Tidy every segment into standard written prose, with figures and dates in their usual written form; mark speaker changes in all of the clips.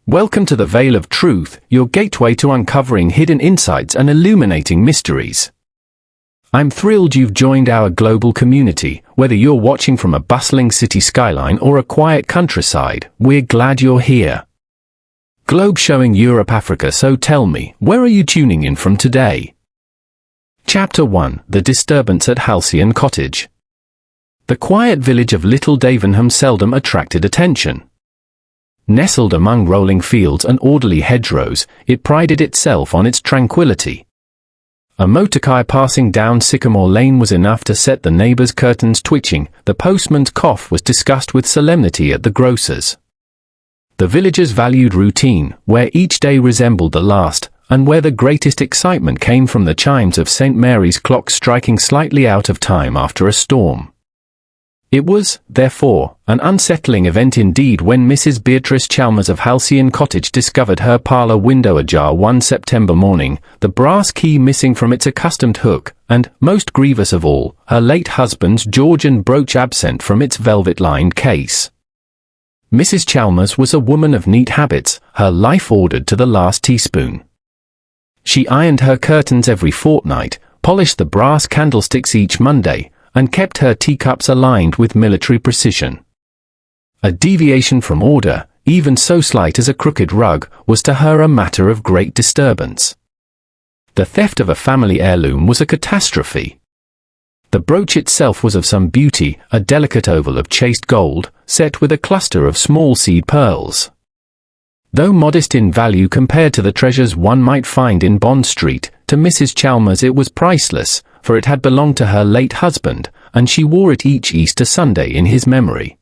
Speaker 1: Welcome to the Veil of Truth, your gateway to uncovering hidden insights and illuminating mysteries. I'm thrilled you've joined our global community. Whether you're watching from a bustling city skyline or a quiet countryside, we're glad you're here. Globe showing Europe, Africa, so tell me, where are you tuning in from today? Chapter 1: The Disturbance at Halcyon Cottage. The quiet village of Little Davenham seldom attracted attention. Nestled among rolling fields and orderly hedgerows, it prided itself on its tranquility. A motorcar passing down Sycamore Lane was enough to set the neighbours' curtains twitching. The postman's cough was discussed with solemnity at the grocer's. The villagers valued routine, where each day resembled the last, and where the greatest excitement came from the chimes of St. Mary's clock striking slightly out of time after a storm. It was, therefore, an unsettling event indeed when Mrs. Beatrice Chalmers of Halcyon Cottage discovered her parlour window ajar one September morning, the brass key missing from its accustomed hook, and, most grievous of all, her late husband's Georgian brooch absent from its velvet-lined case. Mrs. Chalmers was a woman of neat habits, her life ordered to the last teaspoon. She ironed her curtains every fortnight, polished the brass candlesticks each Monday, and kept her teacups aligned with military precision. A deviation from order, even so slight as a crooked rug, was to her a matter of great disturbance. The theft of a family heirloom was a catastrophe. The brooch itself was of some beauty, a delicate oval of chased gold, set with a cluster of small seed pearls. Though modest in value compared to the treasures one might find in Bond Street, to Mrs. Chalmers it was priceless, for it had belonged to her late husband, and she wore it each Easter Sunday in his memory.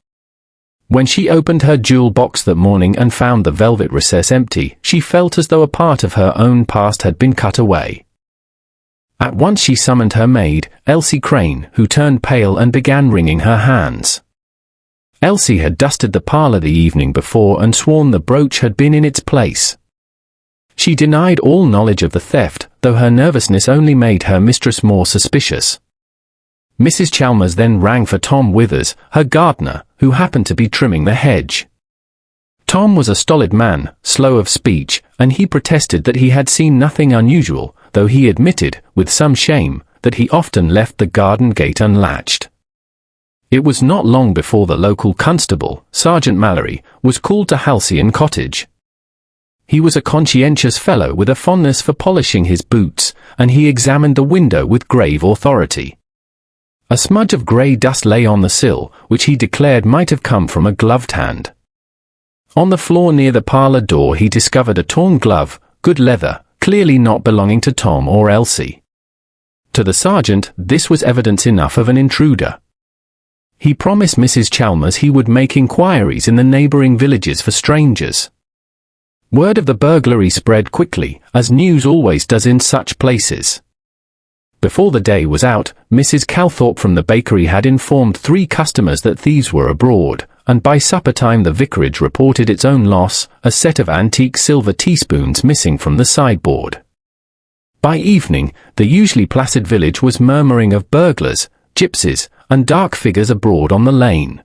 Speaker 1: When she opened her jewel box that morning and found the velvet recess empty, she felt as though a part of her own past had been cut away. At once she summoned her maid, Elsie Crane, who turned pale and began wringing her hands. Elsie had dusted the parlour the evening before and sworn the brooch had been in its place. She denied all knowledge of the theft, though her nervousness only made her mistress more suspicious. Mrs. Chalmers then rang for Tom Withers, her gardener, who happened to be trimming the hedge. Tom was a stolid man, slow of speech, and he protested that he had seen nothing unusual, though he admitted, with some shame, that he often left the garden gate unlatched. It was not long before the local constable, Sergeant Mallory, was called to Halcyon Cottage. He was a conscientious fellow with a fondness for polishing his boots, and he examined the window with grave authority. A smudge of grey dust lay on the sill, which he declared might have come from a gloved hand. On the floor near the parlour door he discovered a torn glove, good leather, clearly not belonging to Tom or Elsie. To the sergeant, this was evidence enough of an intruder. He promised Mrs. Chalmers he would make inquiries in the neighbouring villages for strangers. Word of the burglary spread quickly, as news always does in such places. Before the day was out, Mrs. Calthorpe from the bakery had informed 3 customers that thieves were abroad, and by supper time the vicarage reported its own loss, a set of antique silver teaspoons missing from the sideboard. By evening, the usually placid village was murmuring of burglars, gypsies, and dark figures abroad on the lane.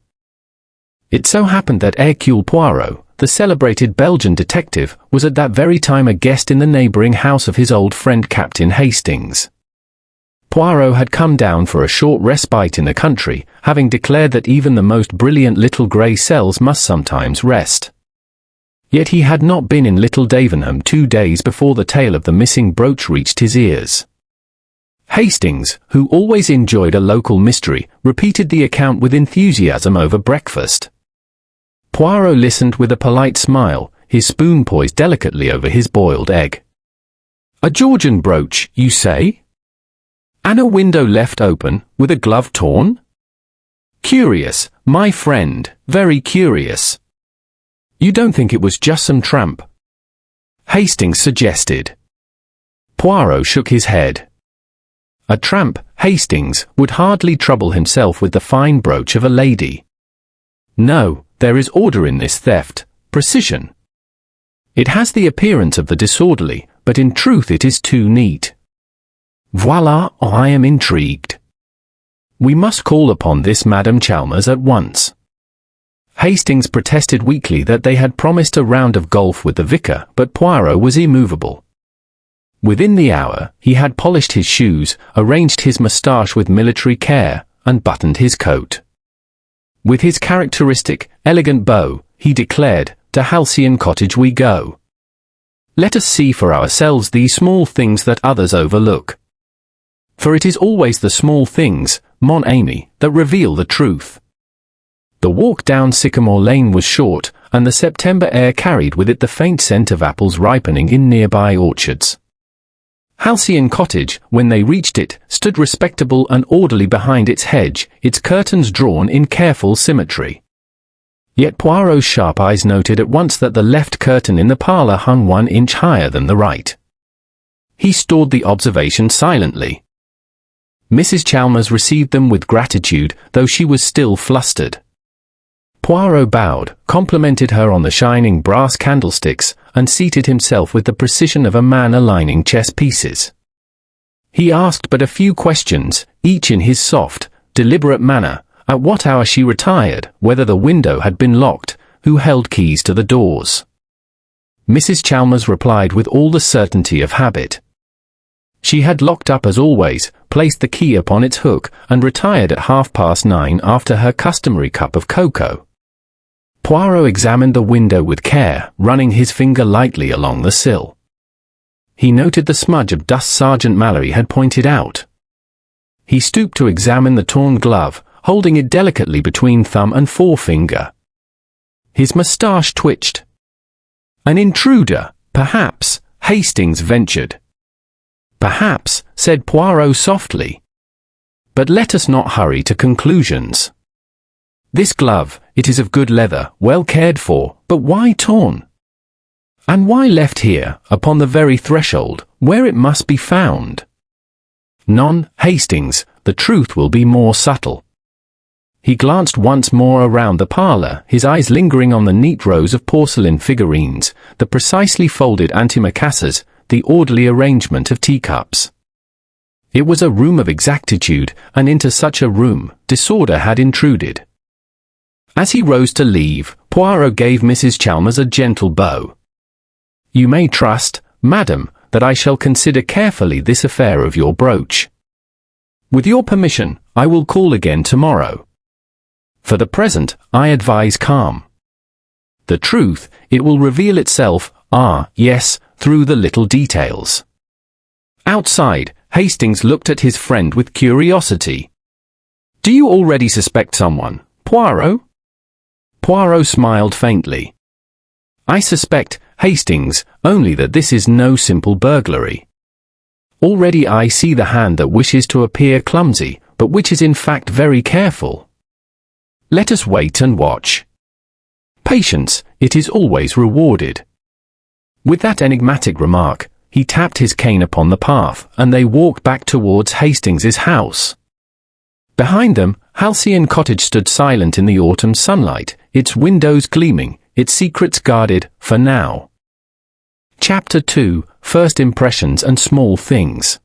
Speaker 1: It so happened that Hercule Poirot, the celebrated Belgian detective, was at that very time a guest in the neighbouring house of his old friend Captain Hastings. Poirot had come down for a short respite in the country, having declared that even the most brilliant little grey cells must sometimes rest. Yet he had not been in Little Davenham 2 days before the tale of the missing brooch reached his ears. Hastings, who always enjoyed a local mystery, repeated the account with enthusiasm over breakfast. Poirot listened with a polite smile, his spoon poised delicately over his boiled egg. "A Georgian brooch, you say? And a window left open, with a glove torn? Curious, my friend, very curious. You don't think it was just some tramp?" Hastings suggested. Poirot shook his head. A tramp, Hastings, would hardly trouble himself with the fine brooch of a lady. No, there is order in this theft, precision. It has the appearance of the disorderly, but in truth it is too neat. Voila, I am intrigued. We must call upon this Madame Chalmers at once. Hastings protested weakly that they had promised a round of golf with the vicar, but Poirot was immovable. Within the hour, he had polished his shoes, arranged his moustache with military care, and buttoned his coat. With his characteristic, elegant bow, he declared, "To Halcyon Cottage we go. Let us see for ourselves these small things that others overlook. For it is always the small things, mon ami, that reveal the truth." The walk down Sycamore Lane was short, and the September air carried with it the faint scent of apples ripening in nearby orchards. Halcyon Cottage, when they reached it, stood respectable and orderly behind its hedge, its curtains drawn in careful symmetry. Yet Poirot's sharp eyes noted at once that the left curtain in the parlour hung 1 inch higher than the right. He stored the observation silently. Mrs. Chalmers received them with gratitude, though she was still flustered. Poirot bowed, complimented her on the shining brass candlesticks, and seated himself with the precision of a man aligning chess pieces. He asked but a few questions, each in his soft, deliberate manner: at what hour she retired, whether the window had been locked, who held keys to the doors. Mrs. Chalmers replied with all the certainty of habit. She had locked up as always, placed the key upon its hook, and retired at 9:30 after her customary cup of cocoa. Poirot examined the window with care, running his finger lightly along the sill. He noted the smudge of dust Sergeant Mallory had pointed out. He stooped to examine the torn glove, holding it delicately between thumb and forefinger. His moustache twitched. "An intruder, perhaps," Hastings ventured. "Perhaps," said Poirot softly. "But let us not hurry to conclusions. This glove, it is of good leather, well cared for, but why torn? And why left here, upon the very threshold, where it must be found? Non, Hastings, the truth will be more subtle." He glanced once more around the parlour, his eyes lingering on the neat rows of porcelain figurines, the precisely folded antimacassars, the orderly arrangement of teacups. It was a room of exactitude, and into such a room, disorder had intruded. As he rose to leave, Poirot gave Mrs. Chalmers a gentle bow. "You may trust, madam, that I shall consider carefully this affair of your brooch. With your permission, I will call again tomorrow. For the present, I advise calm. The truth, it will reveal itself, yes, through the little details." Outside, Hastings looked at his friend with curiosity. "Do you already suspect someone, Poirot?" Poirot smiled faintly. "I suspect, Hastings, only that this is no simple burglary. Already I see the hand that wishes to appear clumsy, but which is in fact very careful. Let us wait and watch. Patience, it is always rewarded." With that enigmatic remark, he tapped his cane upon the path, and they walked back towards Hastings's house. Behind them, Halcyon Cottage stood silent in the autumn sunlight, its windows gleaming, its secrets guarded, for now. Chapter 2, First Impressions and Small Things.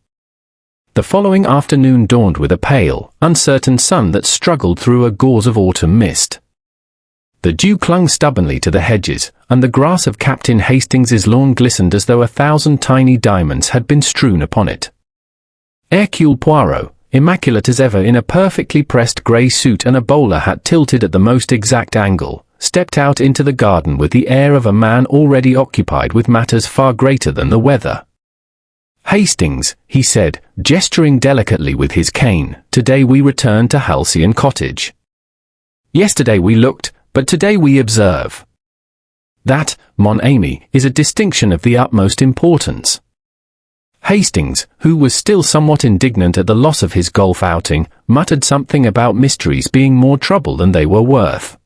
Speaker 1: The following afternoon dawned with a pale, uncertain sun that struggled through a gauze of autumn mist. The dew clung stubbornly to the hedges, and the grass of Captain Hastings's lawn glistened as though 1,000 tiny diamonds had been strewn upon it. Hercule Poirot, immaculate as ever in a perfectly pressed grey suit and a bowler hat tilted at the most exact angle, stepped out into the garden with the air of a man already occupied with matters far greater than the weather. "Hastings," he said, gesturing delicately with his cane, "today we return to Halcyon Cottage. Yesterday we looked, but today we observe. That, mon ami, is a distinction of the utmost importance." Hastings, who was still somewhat indignant at the loss of his golf outing, muttered something about mysteries being more trouble than they were worth.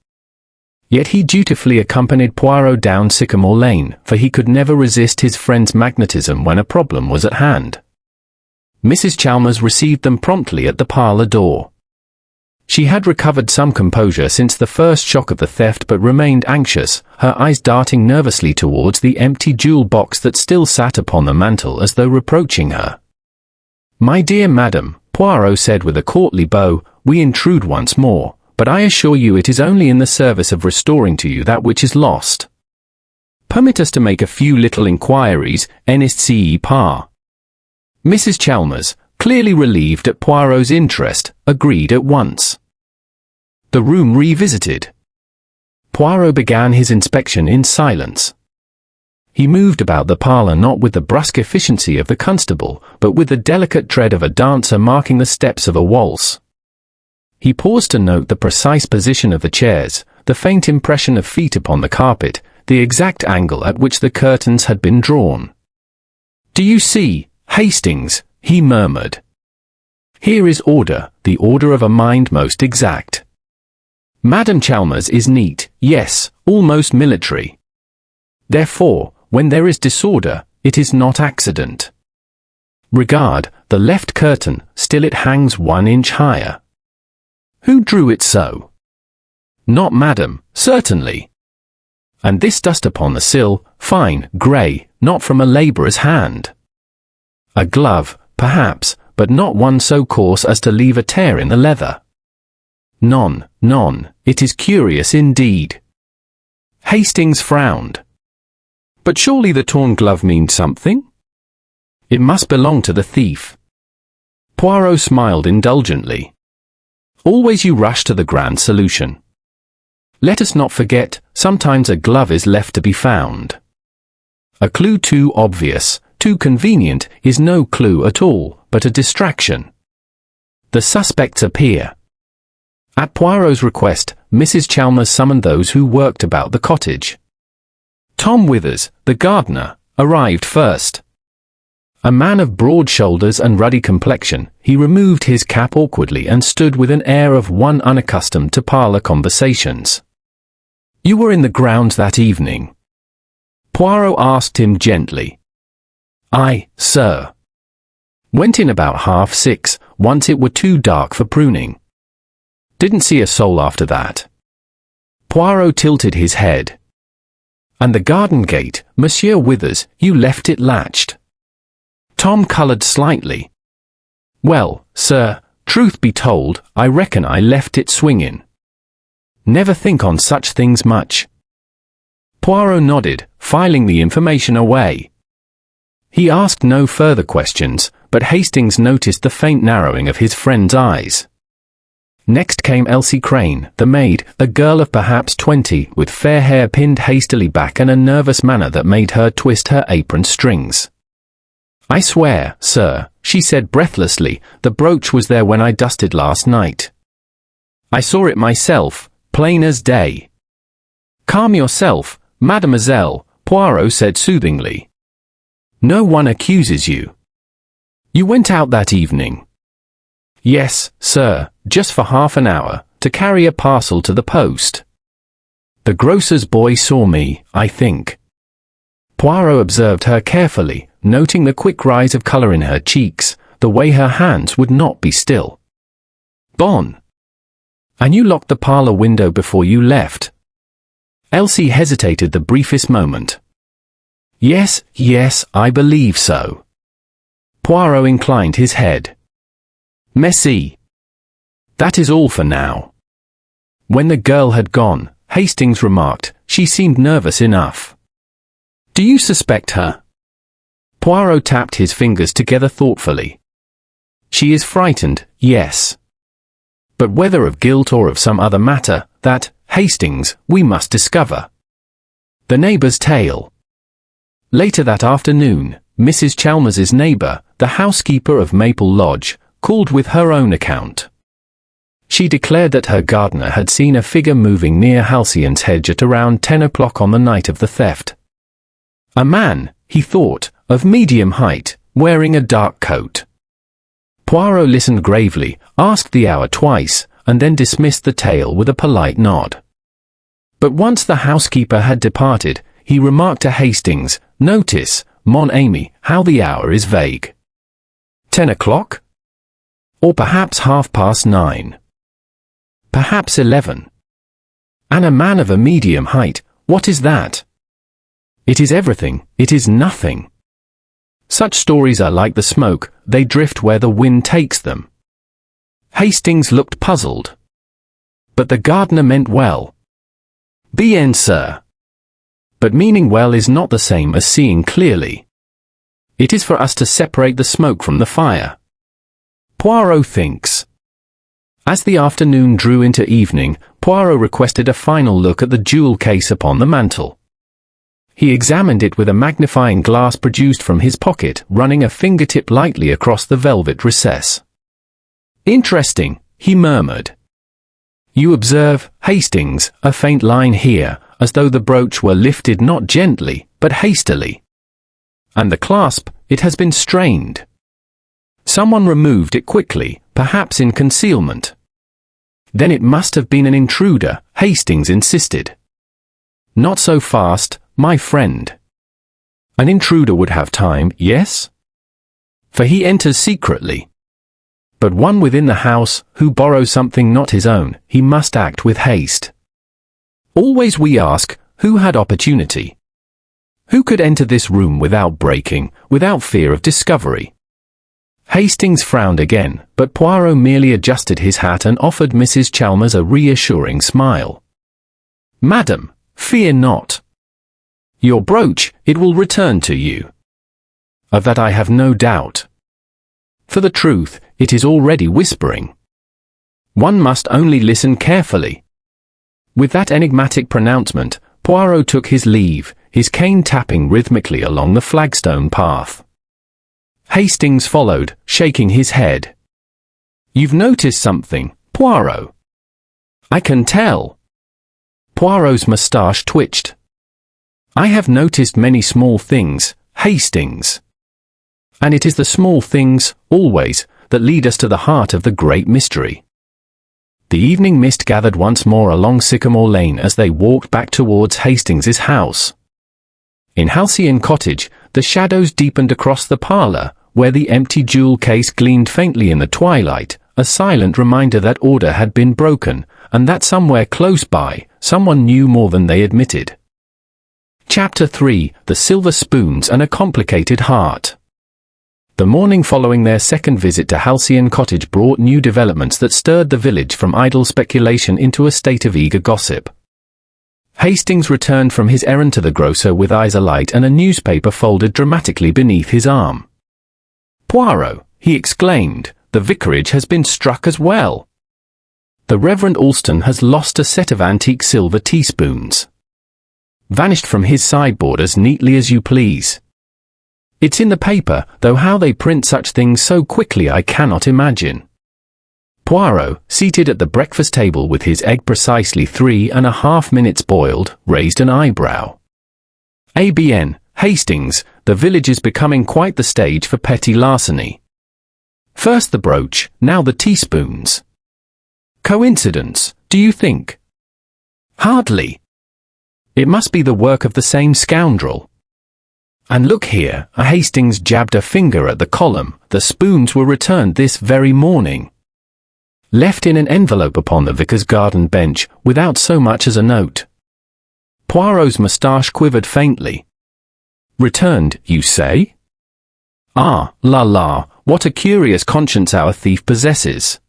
Speaker 1: Yet he dutifully accompanied Poirot down Sycamore Lane, for he could never resist his friend's magnetism when a problem was at hand. Mrs. Chalmers received them promptly at the parlour door. She had recovered some composure since the first shock of the theft but remained anxious, her eyes darting nervously towards the empty jewel box that still sat upon the mantel as though reproaching her. "My dear madam," Poirot said with a courtly bow, "we intrude once more, but I assure you it is only in the service of restoring to you that which is lost. Permit us to make a few little inquiries, n'est-ce pas? Mrs. Chalmers, clearly relieved at Poirot's interest, agreed at once. The room revisited. Poirot began his inspection in silence. He moved about the parlour not with the brusque efficiency of the constable, but with the delicate tread of a dancer marking the steps of a waltz. He paused to note the precise position of the chairs, the faint impression of feet upon the carpet, the exact angle at which the curtains had been drawn. "Do you see, Hastings?" he murmured. "Here is order, the order of a mind most exact. Madame Chalmers is neat, yes, almost military. Therefore, when there is disorder, it is not accident. Regard, the left curtain, still it hangs 1 inch higher. Who drew it so? Not Madame, certainly. And this dust upon the sill, fine, grey, not from a labourer's hand. A glove, perhaps, but not one so coarse as to leave a tear in the leather. Non, it is curious indeed." Hastings frowned. "But surely the torn glove means something? It must belong to the thief." Poirot smiled indulgently. "Always you rush to the grand solution. Let us not forget, sometimes a glove is left to be found. A clue too obvious, too convenient, is no clue at all, but a distraction. The suspects appear." At Poirot's request, Mrs. Chalmers summoned those who worked about the cottage. Tom Withers, the gardener, arrived first. A man of broad shoulders and ruddy complexion, he removed his cap awkwardly and stood with an air of one unaccustomed to parlour conversations. "You were in the grounds that evening?" Poirot asked him gently. "Aye, sir. Went in about 6:30, once it were too dark for pruning. Didn't see a soul after that." Poirot tilted his head. "And the garden gate, Monsieur Withers, you left it latched?" Tom coloured slightly. "Well, sir, truth be told, I reckon I left it swinging. Never think on such things much." Poirot nodded, filing the information away. He asked no further questions, but Hastings noticed the faint narrowing of his friend's eyes. Next came Elsie Crane, the maid, a girl of perhaps 20, with fair hair pinned hastily back and a nervous manner that made her twist her apron strings. "I swear, sir," she said breathlessly, "the brooch was there when I dusted last night. I saw it myself, plain as day." "Calm yourself, mademoiselle," Poirot said soothingly. "No one accuses you. You went out that evening?" "Yes, sir, just for half an hour, to carry a parcel to the post. The grocer's boy saw me, I think." Poirot observed her carefully, noting the quick rise of colour in her cheeks, the way her hands would not be still. "Bon. And you locked the parlour window before you left?" Elsie hesitated the briefest moment. Yes, I believe so." Poirot inclined his head. "Merci. That is all for now." When the girl had gone, Hastings remarked, "She seemed nervous enough. Do you suspect her?" Poirot tapped his fingers together thoughtfully. "She is frightened, yes. But whether of guilt or of some other matter, that, Hastings, we must discover." The neighbour's tale. Later that afternoon, Mrs. Chalmers's neighbour, the housekeeper of Maple Lodge, called with her own account. She declared that her gardener had seen a figure moving near Halcyon's hedge at around 10 o'clock on the night of the theft. A man, he thought, of medium height, wearing a dark coat. Poirot listened gravely, asked the hour twice, and then dismissed the tale with a polite nod. But once the housekeeper had departed, he remarked to Hastings, "Notice, mon ami, how the hour is vague. 10 o'clock? Or perhaps 9:30. Perhaps 11. And a man of a medium height, what is that? It is everything, it is nothing. Such stories are like the smoke, they drift where the wind takes them." Hastings looked puzzled. but the gardener meant well. Bien, sir. But meaning well is not the same as seeing clearly. It is for us to separate the smoke from the fire. Poirot thinks. As the afternoon drew into evening, Poirot requested a final look at the jewel case upon the mantel. He examined it with a magnifying glass produced from his pocket, running a fingertip lightly across the velvet recess. Interesting, he murmured. You observe, Hastings, a faint line here, as though the brooch were lifted not gently, but hastily. And the clasp, it has been strained. Someone removed it quickly, perhaps in concealment. Then it must have been an intruder, Hastings insisted. Not so fast, my friend. An intruder would have time, yes? For he enters secretly. But one within the house, who borrows something not his own, he must act with haste. Always we ask, who had opportunity? Who could enter this room without breaking, without fear of discovery? Hastings frowned again, but Poirot merely adjusted his hat and offered Mrs. Chalmers a reassuring smile. Madam, fear not. Your brooch, it will return to you. Of that I have no doubt. For the truth, it is already whispering. One must only listen carefully. With that enigmatic pronouncement, Poirot took his leave, his cane tapping rhythmically along the flagstone path. Hastings followed, shaking his head. You've noticed something, Poirot. I can tell. Poirot's moustache twitched. I have noticed many small things, Hastings. And it is the small things, always, that lead us to the heart of the great mystery. The evening mist gathered once more along Sycamore Lane as they walked back towards Hastings's house. In Halcyon Cottage, the shadows deepened across the parlour, where the empty jewel case gleamed faintly in the twilight, a silent reminder that order had been broken, and that somewhere close by, someone knew more than they admitted. Chapter 3: The Silver Spoons and a Complicated Heart. The morning following their second visit to Halcyon Cottage brought new developments that stirred the village from idle speculation into a state of eager gossip. Hastings returned from his errand to the grocer with eyes alight and a newspaper folded dramatically beneath his arm. Poirot, he exclaimed, the vicarage has been struck as well. The Reverend Alston has lost a set of antique silver teaspoons. Vanished from his sideboard as neatly as you please. It's in the paper, though how they print such things so quickly I cannot imagine. Poirot, seated at the breakfast table with his egg precisely 3.5 minutes boiled, raised an eyebrow. ABN, Hastings, the village is becoming quite the stage for petty larceny. First the brooch, now the teaspoons. Coincidence, do you think? Hardly. It must be the work of the same scoundrel. And look here, Hastings jabbed a finger at the column, the spoons were returned this very morning. Left in an envelope upon the vicar's garden bench, without so much as a note. Poirot's moustache quivered faintly. Returned, you say? Ah, la la, what a curious conscience our thief possesses.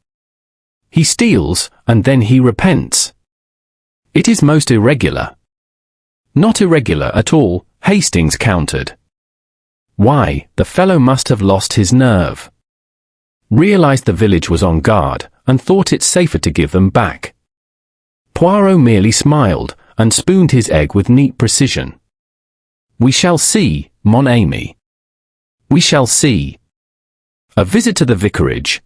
Speaker 1: He steals, and then he repents. It is most irregular. Not irregular at all, Hastings countered. Why, the fellow must have lost his nerve. Realized the village was on guard, and thought it safer to give them back. Poirot merely smiled, and spooned his egg with neat precision. We shall see, mon ami. We shall see. A visit to the vicarage.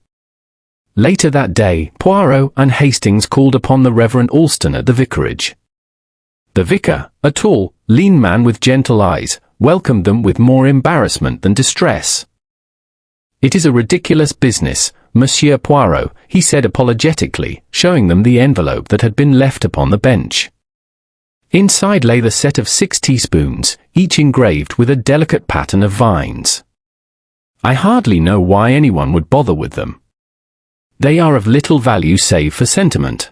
Speaker 1: Later that day, Poirot and Hastings called upon the Reverend Alston at the vicarage. The vicar, a tall, lean man with gentle eyes, welcomed them with more embarrassment than distress. It is a ridiculous business, Monsieur Poirot, he said apologetically, showing them the envelope that had been left upon the bench. Inside lay the set of 6 teaspoons, each engraved with a delicate pattern of vines. I hardly know why anyone would bother with them. They are of little value save for sentiment.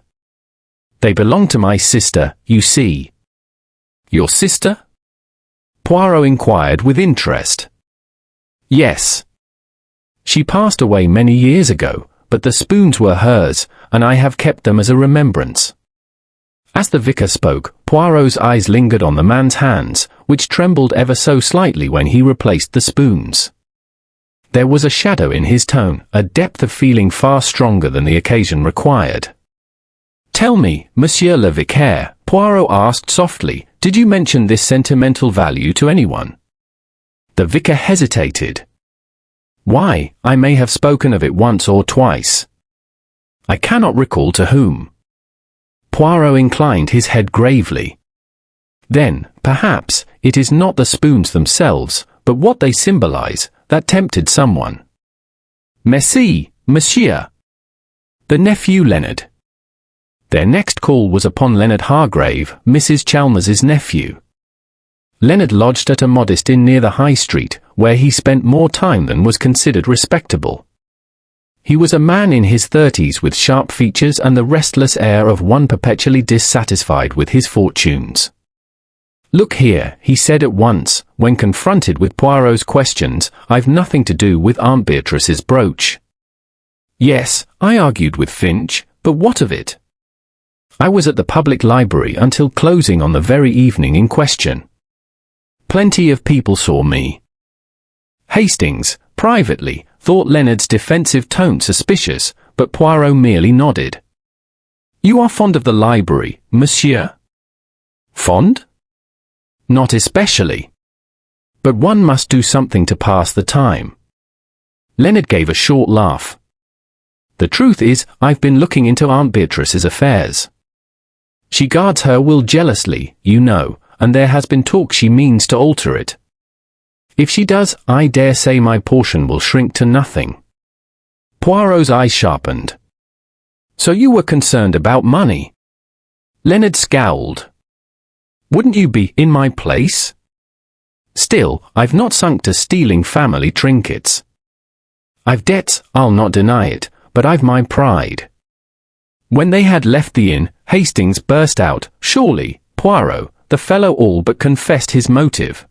Speaker 1: They belong to my sister, you see. Your sister? Poirot inquired with interest. Yes. She passed away many years ago, but the spoons were hers, and I have kept them as a remembrance." As the vicar spoke, Poirot's eyes lingered on the man's hands, which trembled ever so slightly when he replaced the spoons. There was a shadow in his tone, a depth of feeling far stronger than the occasion required. "Tell me, Monsieur le Vicaire," Poirot asked softly, "did you mention this sentimental value to anyone?" The vicar hesitated. "Why, I may have spoken of it once or twice. I cannot recall to whom." Poirot inclined his head gravely. "Then, perhaps, it is not the spoons themselves, but what they symbolize, that tempted someone." "Merci, monsieur." "The nephew Leonard." Their next call was upon Leonard Hargrave, Mrs. Chalmers's nephew. Leonard lodged at a modest inn near the High Street, where he spent more time than was considered respectable. He was a man in his 30s with sharp features and the restless air of one perpetually dissatisfied with his fortunes. "Look here," he said at once, when confronted with Poirot's questions, "I've nothing to do with Aunt Beatrice's brooch." "Yes," I argued with Finch, "but what of it?" "I was at the public library until closing on the very evening in question. Plenty of people saw me." Hastings, privately, thought Leonard's defensive tone suspicious, but Poirot merely nodded. "You are fond of the library, monsieur?" "Fond? Not especially. But one must do something to pass the time." Leonard gave a short laugh. "The truth is, I've been looking into Aunt Beatrice's affairs. She guards her will jealously, you know, and there has been talk she means to alter it. If she does, I dare say my portion will shrink to nothing." Poirot's eyes sharpened. "So you were concerned about money?" Leonard scowled. "Wouldn't you be in my place? Still, I've not sunk to stealing family trinkets. I've debts, I'll not deny it, but I've my pride." When they had left the inn, Hastings burst out, "Surely, Poirot, the fellow all but confessed his motive.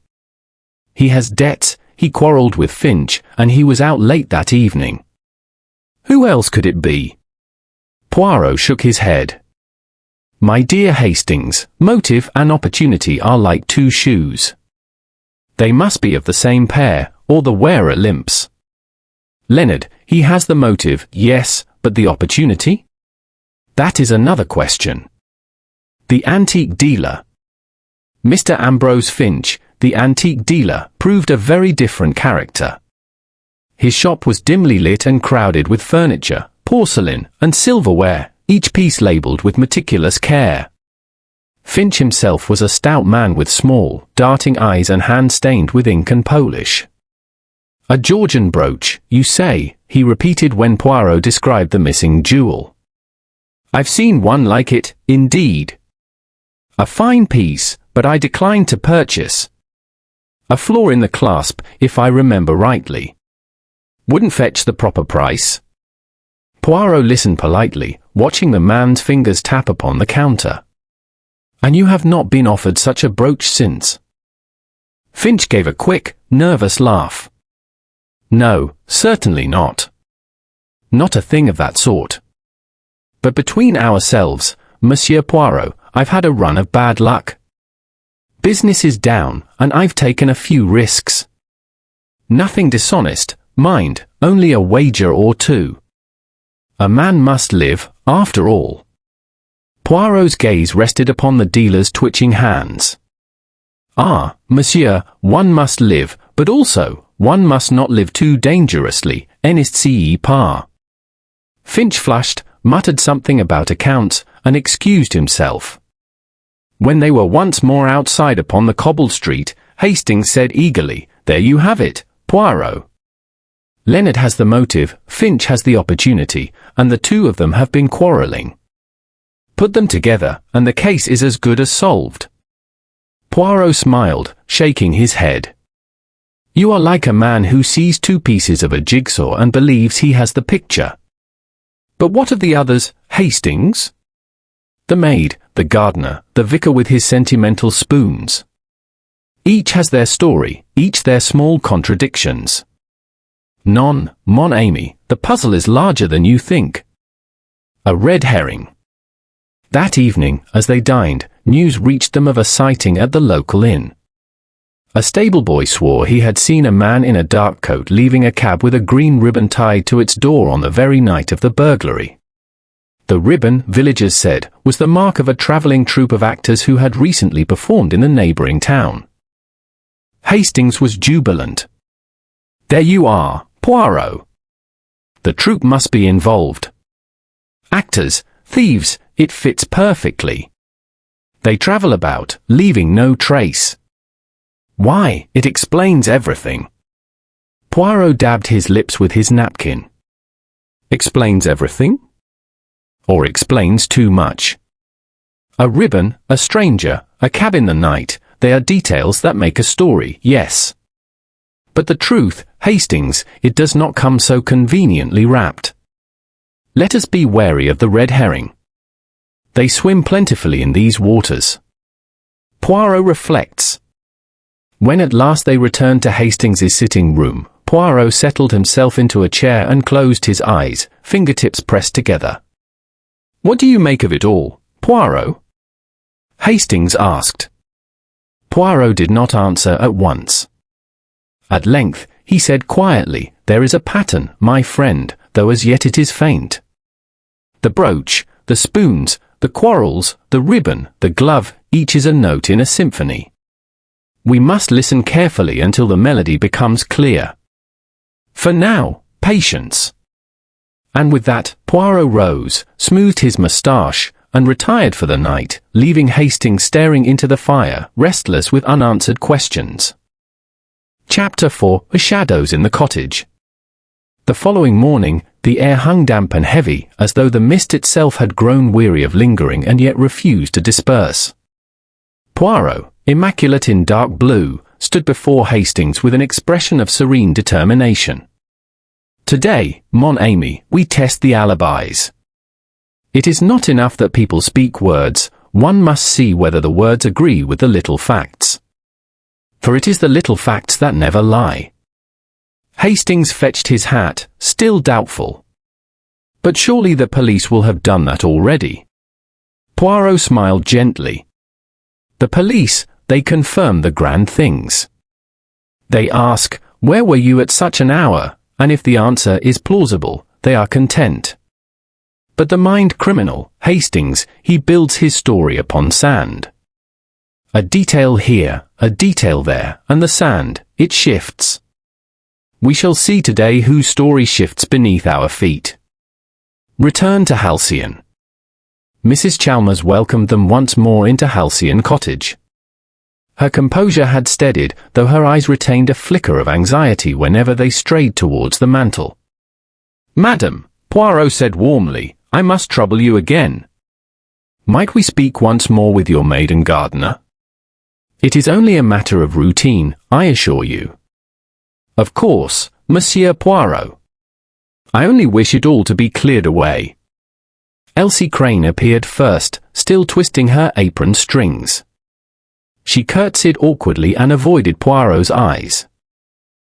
Speaker 1: He has debts, he quarrelled with Finch, and he was out late that evening. Who else could it be?" Poirot shook his head. "My dear Hastings, motive and opportunity are like two shoes. They must be of the same pair, or the wearer limps. Leonard, he has the motive, yes, but the opportunity? That is another question. The antique dealer. Mr. Ambrose Finch, the antique dealer, proved a very different character. His shop was dimly lit and crowded with furniture, porcelain, and silverware, each piece labelled with meticulous care. Finch himself was a stout man with small, darting eyes and hands stained with ink and polish. "A Georgian brooch, you say," he repeated when Poirot described the missing jewel. "I've seen one like it, indeed. A fine piece, but I declined to purchase. A flaw in the clasp, if I remember rightly. Wouldn't fetch the proper price." Poirot listened politely, watching the man's fingers tap upon the counter. "And you have not been offered such a brooch since?" Finch gave a quick, nervous laugh. "No, certainly not. Not a thing of that sort. But between ourselves, Monsieur Poirot, I've had a run of bad luck. Business is down, and I've taken a few risks. Nothing dishonest, mind, only a wager or two. A man must live, after all." Poirot's gaze rested upon the dealer's twitching hands. "Ah, monsieur, one must live, but also, one must not live too dangerously, n'est-ce pas?" Finch flushed, muttered something about accounts, and excused himself. When they were once more outside upon the cobbled street, Hastings said eagerly, "There you have it, Poirot. Leonard has the motive, Finch has the opportunity, and the two of them have been quarrelling. Put them together, and the case is as good as solved." Poirot smiled, shaking his head. "You are like a man who sees two pieces of a jigsaw and believes he has the picture. But what of the others, Hastings? The maid, the gardener, the vicar with his sentimental spoons. Each has their story, each their small contradictions. Non, mon ami, the puzzle is larger than you think. A red herring. That evening, as they dined, news reached them of a sighting at the local inn. A stableboy swore he had seen a man in a dark coat leaving a cab with a green ribbon tied to its door on the very night of the burglary. The ribbon, villagers said, was the mark of a travelling troupe of actors who had recently performed in the neighbouring town. Hastings was jubilant. "There you are, Poirot. The troupe must be involved. Actors, thieves, it fits perfectly. They travel about, leaving no trace. Why, it explains everything." Poirot dabbed his lips with his napkin. Explains everything? Or explains too much? A ribbon, a stranger, a cab in the night, they are details that make a story, yes. But the truth, Hastings, it does not come so conveniently wrapped. Let us be wary of the red herring. They swim plentifully in these waters. Poirot reflects. When at last they returned to Hastings's sitting room, Poirot settled himself into a chair and closed his eyes, fingertips pressed together. "What do you make of it all, Poirot?" Hastings asked. Poirot did not answer at once. At length, he said quietly, "There is a pattern, my friend, though as yet it is faint. The brooch, the spoons, the quarrels, the ribbon, the glove, each is a note in a symphony. We must listen carefully until the melody becomes clear. For now, patience." And with that, Poirot rose, smoothed his moustache, and retired for the night, leaving Hastings staring into the fire, restless with unanswered questions. Chapter 4: Shadows in the Cottage. The following morning, the air hung damp and heavy, as though the mist itself had grown weary of lingering and yet refused to disperse. Poirot, immaculate in dark blue, stood before Hastings with an expression of serene determination. "Today, mon ami, we test the alibis. It is not enough that people speak words, one must see whether the words agree with the little facts. For it is the little facts that never lie." Hastings fetched his hat, still doubtful. "But surely the police will have done that already." Poirot smiled gently. "The police, they confirm the grand things. They ask, 'Where were you at such an hour?' and if the answer is plausible, they are content. But the mind criminal, Hastings, he builds his story upon sand. A detail here, a detail there, and the sand, it shifts. We shall see today whose story shifts beneath our feet." Return to Halcyon. Mrs. Chalmers welcomed them once more into Halcyon Cottage. Her composure had steadied, though her eyes retained a flicker of anxiety whenever they strayed towards the mantel. "Madam," Poirot said warmly, "I must trouble you again. Might we speak once more with your maid and gardener? It is only a matter of routine, I assure you." "Of course, Monsieur Poirot. I only wish it all to be cleared away." Elsie Crane appeared first, still twisting her apron strings. She curtsied awkwardly and avoided Poirot's eyes.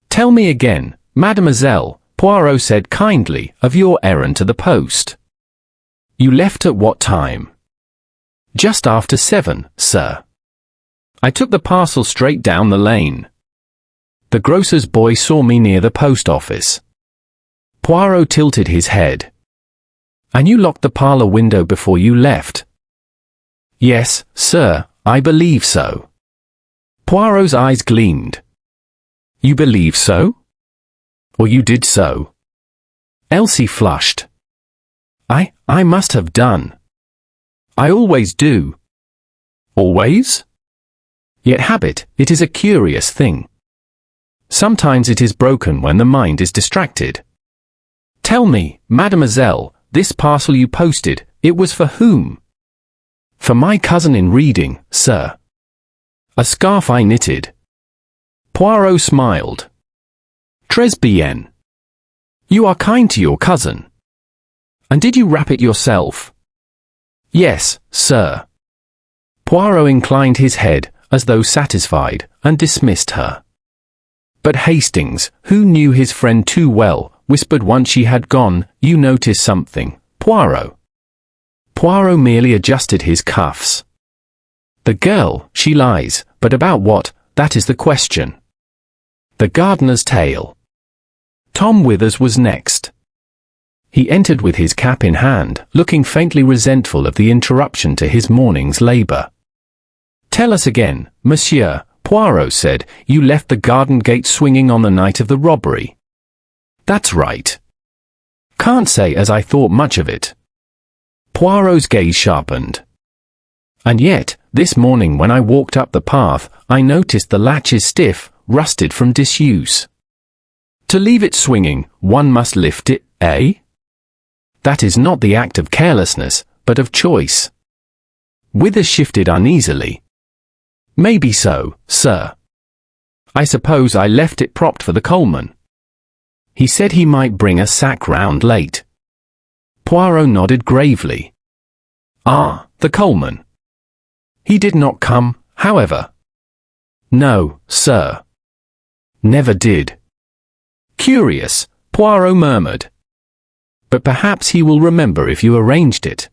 Speaker 1: "Tell me again, mademoiselle," Poirot said kindly, "of your errand to the post. You left at what time?" "Just after 7, sir. I took the parcel straight down the lane. The grocer's boy saw me near the post office." Poirot tilted his head. "And you locked the parlour window before you left?" "Yes, sir, I believe so." Poirot's eyes gleamed. "You believe so? Or you did so?" Elsie flushed. I must have done. I always do." "Always?" "Yet habit, it is a curious thing. Sometimes it is broken when the mind is distracted. Tell me, mademoiselle, this parcel you posted, it was for whom?" "For my cousin in Reading, sir. A scarf I knitted." Poirot smiled. "Très bien. You are kind to your cousin. And did you wrap it yourself?" "Yes, sir." Poirot inclined his head, as though satisfied, and dismissed her. But Hastings, who knew his friend too well, whispered once she had gone, "You notice something, Poirot?" Poirot merely adjusted his cuffs. "The girl, she lies, but about what, that is the question." The gardener's tale. Tom Withers was next. He entered with his cap in hand, looking faintly resentful of the interruption to his morning's labour. "Tell us again, monsieur," Poirot said. "You left the garden gate swinging on the night of the robbery." "That's right." "Can't say as I thought much of it." Poirot's gaze sharpened. "And yet, this morning when I walked up the path, I noticed the latch is stiff, rusted from disuse. To leave it swinging, one must lift it, eh? That is not the act of carelessness, but of choice." Withers shifted uneasily. "Maybe so, sir. I suppose I left it propped for the coalman. He said he might bring a sack round late." Poirot nodded gravely. "Ah, the coalman. He did not come, however." "No, sir. Never did." "Curious," Poirot murmured. "But perhaps he will remember if you arranged it."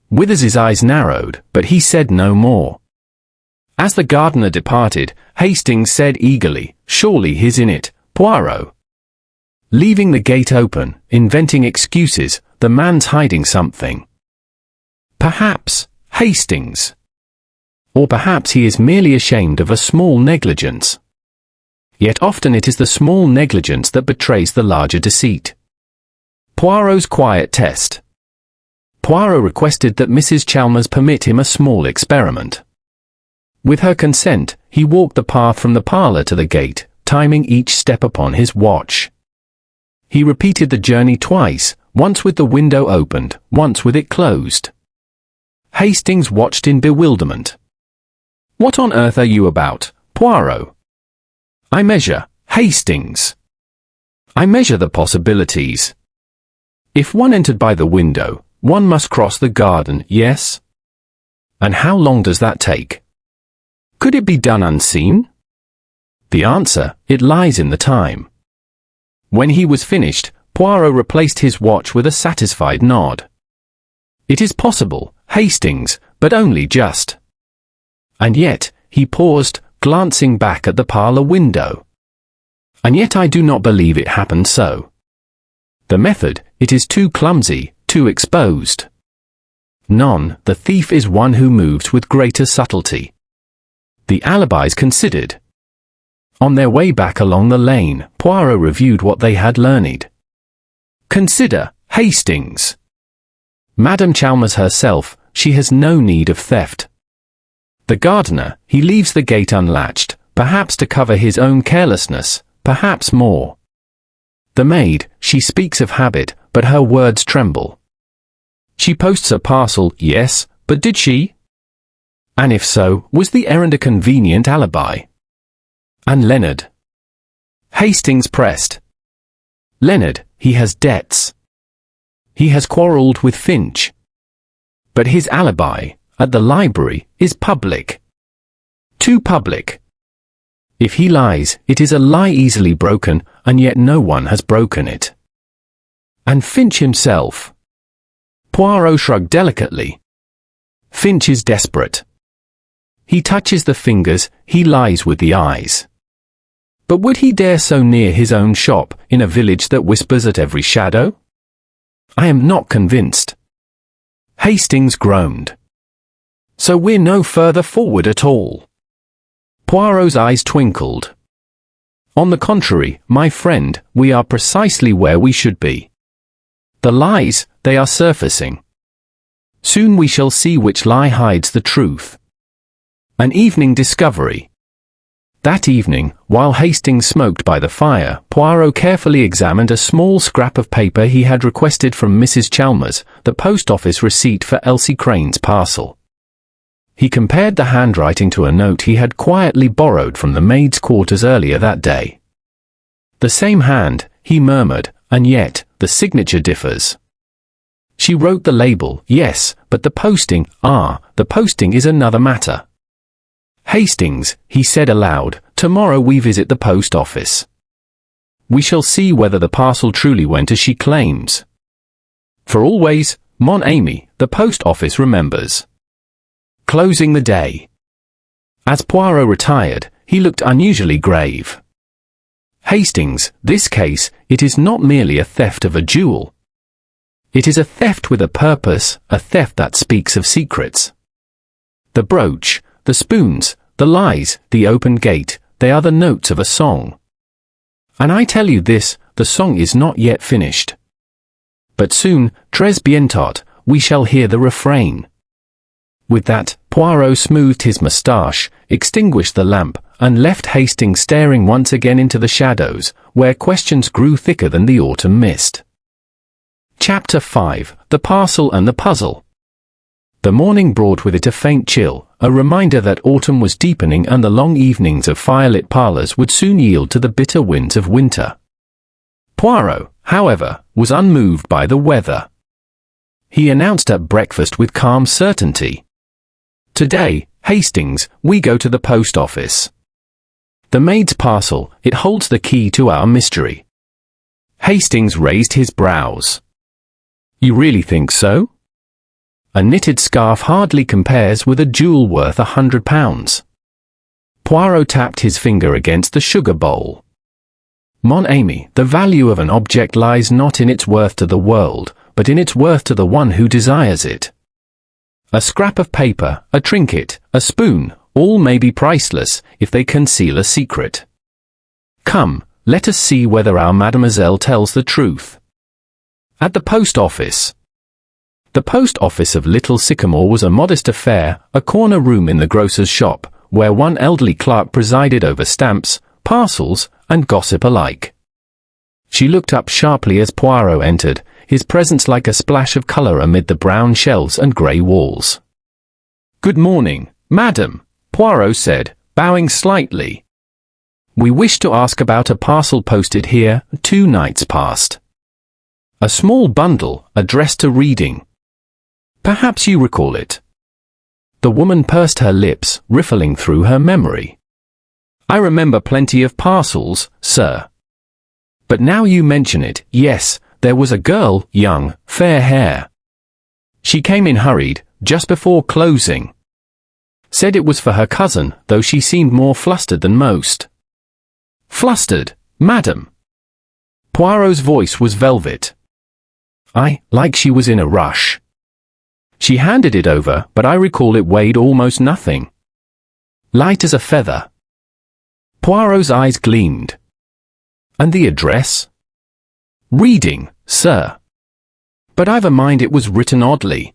Speaker 1: Withers's eyes narrowed, but he said no more. As the gardener departed, Hastings said eagerly, "Surely he's in it, Poirot." Leaving the gate open, inventing excuses, the man's hiding something. Perhaps, Hastings. Or perhaps he is merely ashamed of a small negligence. Yet often it is the small negligence that betrays the larger deceit. Poirot's quiet test. Poirot requested that Mrs. Chalmers permit him a small experiment. With her consent, he walked the path from the parlour to the gate, timing each step upon his watch. He repeated the journey twice, once with the window opened, once with it closed. Hastings watched in bewilderment. "What on earth are you about, Poirot?" "I measure, Hastings. I measure the possibilities. If one entered by the window, one must cross the garden, yes? And how long does that take? Could it be done unseen? The answer, it lies in the time." When he was finished, Poirot replaced his watch with a satisfied nod. "It is possible, Hastings, but only just." And yet, he paused, glancing back at the parlour window. "And yet I do not believe it happened so. The method, it is too clumsy, too exposed. Non, the thief is one who moves with greater subtlety." The alibis considered. On their way back along the lane, Poirot reviewed what they had learned. "Consider, Hastings. Madame Chalmers herself, she has no need of theft. The gardener, he leaves the gate unlatched, perhaps to cover his own carelessness, perhaps more. The maid, she speaks of habit, but her words tremble. She posts a parcel, yes, but did she? And if so, was the errand a convenient alibi? And Leonard?" Hastings pressed. "Leonard, he has debts. He has quarrelled with Finch. But his alibi, at the library, is public. Too public. If he lies, it is a lie easily broken, and yet no one has broken it. And Finch himself." Poirot shrugged delicately. "Finch is desperate. He touches the fingers, he lies with the eyes. But would he dare so near his own shop, in a village that whispers at every shadow? I am not convinced." Hastings groaned. "So we're no further forward at all." Poirot's eyes twinkled. "On the contrary, my friend, we are precisely where we should be. The lies, they are surfacing. Soon we shall see which lie hides the truth. An evening discovery." That evening, while Hastings smoked by the fire, Poirot carefully examined a small scrap of paper he had requested from Mrs. Chalmers, the post office receipt for Elsie Crane's parcel. He compared the handwriting to a note he had quietly borrowed from the maid's quarters earlier that day. "The same hand," he murmured, "and yet, the signature differs. She wrote the label, yes, but the posting, the posting is another matter. Hastings," he said aloud, "tomorrow we visit the post office. we shall see whether the parcel truly went as she claims. For always, Mon Ami, the post office remembers. Closing the day. As Poirot retired, he looked unusually grave. Hastings, this case, it is not merely a theft of a jewel. It is a theft with a purpose, a theft that speaks of secrets. The brooch, the spoons, the lies, the open gate, they are the notes of a song. And I tell you this, the song is not yet finished. But soon, très bientôt, we shall hear the refrain. With that, Poirot smoothed his moustache, extinguished the lamp, and left Hastings staring once again into the shadows, where questions grew thicker than the autumn mist. Chapter 5: The Parcel and the Puzzle. The morning brought with it a faint chill, a reminder that autumn was deepening and the long evenings of firelit parlours would soon yield to the bitter winds of winter. Poirot, however, was unmoved by the weather. He announced at breakfast with calm certainty, "Today, Hastings, we go to the post office. The maid's parcel, it holds the key to our mystery." Hastings raised his brows. "You really think so? A knitted scarf hardly compares with a jewel worth £100. Poirot tapped his finger against the sugar bowl. "Mon ami, the value of an object lies not in its worth to the world, but in its worth to the one who desires it. A scrap of paper, a trinket, a spoon, all may be priceless if they conceal a secret. Come, let us see whether our mademoiselle tells the truth." At the post office. The post office of Little Sycamore was a modest affair, a corner room in the grocer's shop, where one elderly clerk presided over stamps, parcels, and gossip alike. She looked up sharply as Poirot entered, his presence like a splash of colour amid the brown shelves and grey walls. "Good morning, madam," Poirot said, bowing slightly. "We wish to ask about a parcel posted here 2 nights past. A small bundle, addressed to reading. Perhaps you recall it." The woman pursed her lips, riffling through her memory. "I remember plenty of parcels, sir. But now you mention it, yes, there was a girl, young, fair hair. She came in hurried, just before closing. Said it was for her cousin, though she seemed more flustered than most." "Flustered, madam?" Poirot's voice was velvet. Like she was in a rush. She handed it over, but I recall it weighed almost nothing. Light as a feather." Poirot's eyes gleamed. "And the address?" "Reading, sir. But I've a mind it was written oddly.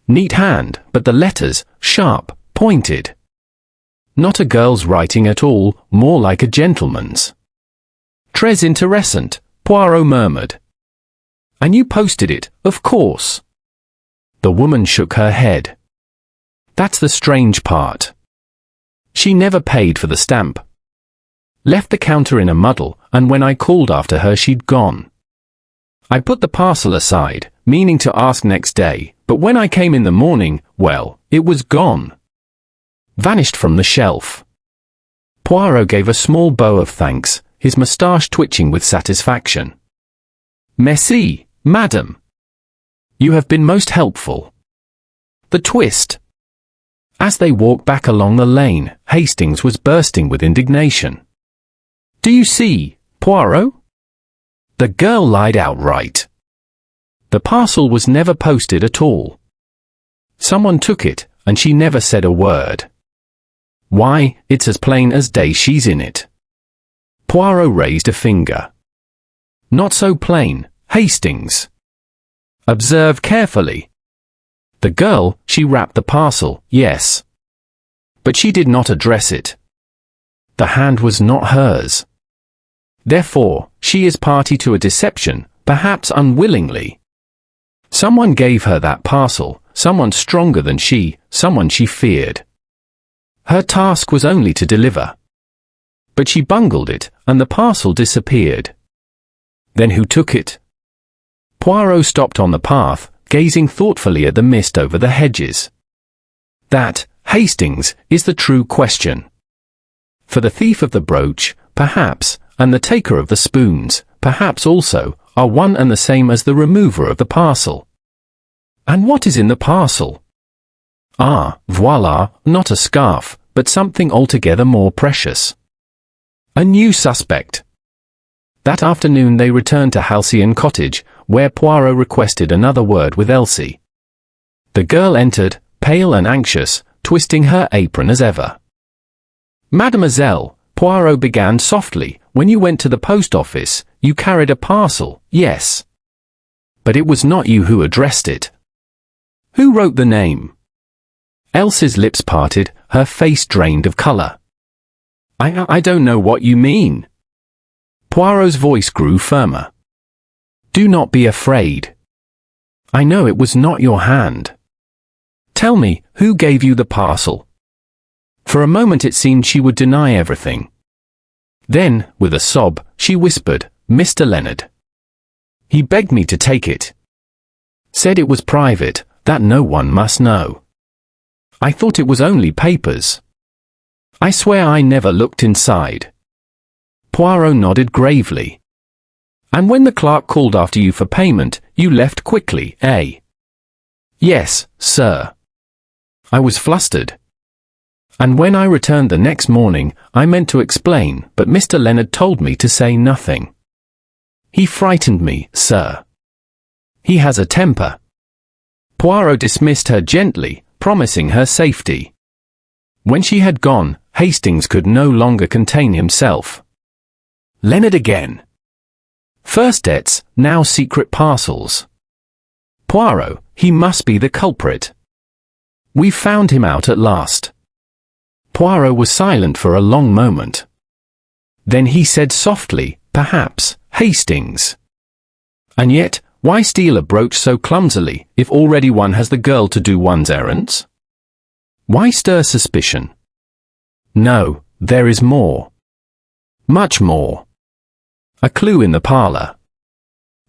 Speaker 1: Neat hand, but the letters, sharp, pointed. Not a girl's writing at all, more like a gentleman's." "Très intéressant," Poirot murmured. "And you posted it, of course?" The woman shook her head. "That's the strange part. She never paid for the stamp. Left the counter in a muddle, and when I called after her she'd gone. I put the parcel aside, meaning to ask next day, but when I came in the morning, well, it was gone. Vanished from the shelf." Poirot gave a small bow of thanks, his moustache twitching with satisfaction. "Merci, madam. You have been most helpful." The twist. As they walked back along the lane, Hastings was bursting with indignation. "Do you see, Poirot? The girl lied outright. The parcel was never posted at all. Someone took it, and she never said a word. Why, it's as plain as day she's in it." Poirot raised a finger. "Not so plain, Hastings. Observe carefully. The girl, she wrapped the parcel, yes. But she did not address it. The hand was not hers. Therefore, she is party to a deception, perhaps unwillingly. Someone gave her that parcel, someone stronger than she, someone she feared. Her task was only to deliver. But she bungled it, and the parcel disappeared. Then who took it?" Poirot stopped on the path, gazing thoughtfully at the mist over the hedges. "That, Hastings, is the true question. For the thief of the brooch, perhaps, and the taker of the spoons, perhaps also, are one and the same as the remover of the parcel. And what is in the parcel? Ah, voila, not a scarf, but something altogether more precious. A new suspect. That afternoon they returned to Halcyon Cottage, where Poirot requested another word with Elsie. The girl entered, pale and anxious, twisting her apron as ever. Mademoiselle, Poirot began softly, when you went to the post office, you carried a parcel, yes. But it was not you who addressed it. Who wrote the name? Elsie's lips parted, her face drained of colour. I don't know what you mean. Poirot's voice grew firmer. Do not be afraid. I know it was not your hand. Tell me, who gave you the parcel? For a moment it seemed she would deny everything. Then, with a sob, she whispered, Mr. Leonard. He begged me to take it. Said it was private, that no one must know. I thought it was only papers. I swear I never looked inside. Poirot nodded gravely. And when the clerk called after you for payment, you left quickly, eh? Yes, sir. I was flustered. And when I returned the next morning, I meant to explain, but Mr. Leonard told me to say nothing. He frightened me, sir. He has a temper. Poirot dismissed her gently, promising her safety. When she had gone, Hastings could no longer contain himself. Leonard again. First debts, now secret parcels. Poirot, he must be the culprit. We found him out at last. Poirot was silent for a long moment. Then he said softly, perhaps, Hastings. And yet, why steal a brooch so clumsily, if already one has the girl to do one's errands? Why stir suspicion? No, there is more. Much more. A clue in the parlour.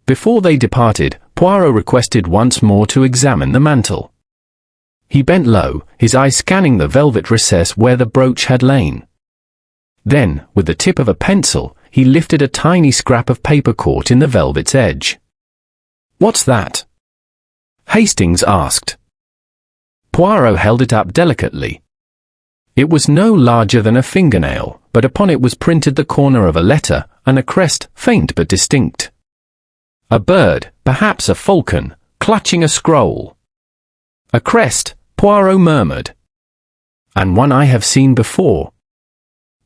Speaker 1: Before they departed, Poirot requested once more to examine the mantel. He bent low, his eyes scanning the velvet recess where the brooch had lain. Then, with the tip of a pencil, he lifted a tiny scrap of paper caught in the velvet's edge. What's that? Hastings asked. Poirot held it up delicately. It was no larger than a fingernail, but upon it was printed the corner of a letter, and a crest, faint but distinct. A bird, perhaps a falcon, clutching a scroll. A crest, Poirot murmured. And one I have seen before.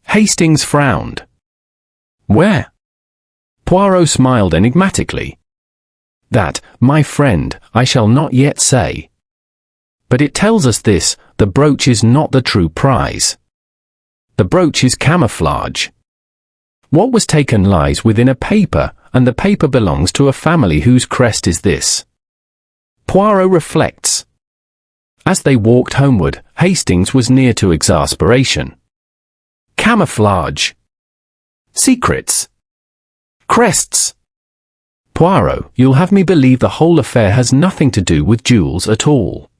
Speaker 1: Hastings frowned. Where? Poirot smiled enigmatically. That, my friend, I shall not yet say. But it tells us this, the brooch is not the true prize. The brooch is camouflage. What was taken lies within a paper, and the paper belongs to a family whose crest is this. Poirot reflects. As they walked homeward, Hastings was near to exasperation. Camouflage. Secrets. Crests. Poirot, you'll have me believe the whole affair has nothing to do with jewels at all.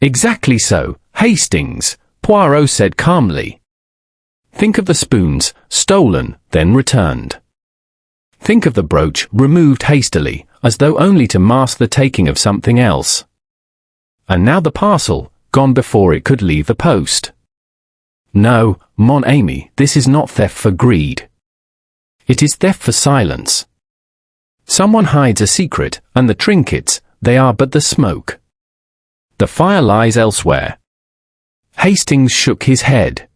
Speaker 1: Exactly so, Hastings, Poirot said calmly. Think of the spoons, stolen, then returned. Think of the brooch, removed hastily, as though only to mask the taking of something else. And now the parcel, gone before it could leave the post. No, mon ami, this is not theft for greed. It is theft for silence. Someone hides a secret, and the trinkets, they are but the smoke. The fire lies elsewhere. Hastings shook his head.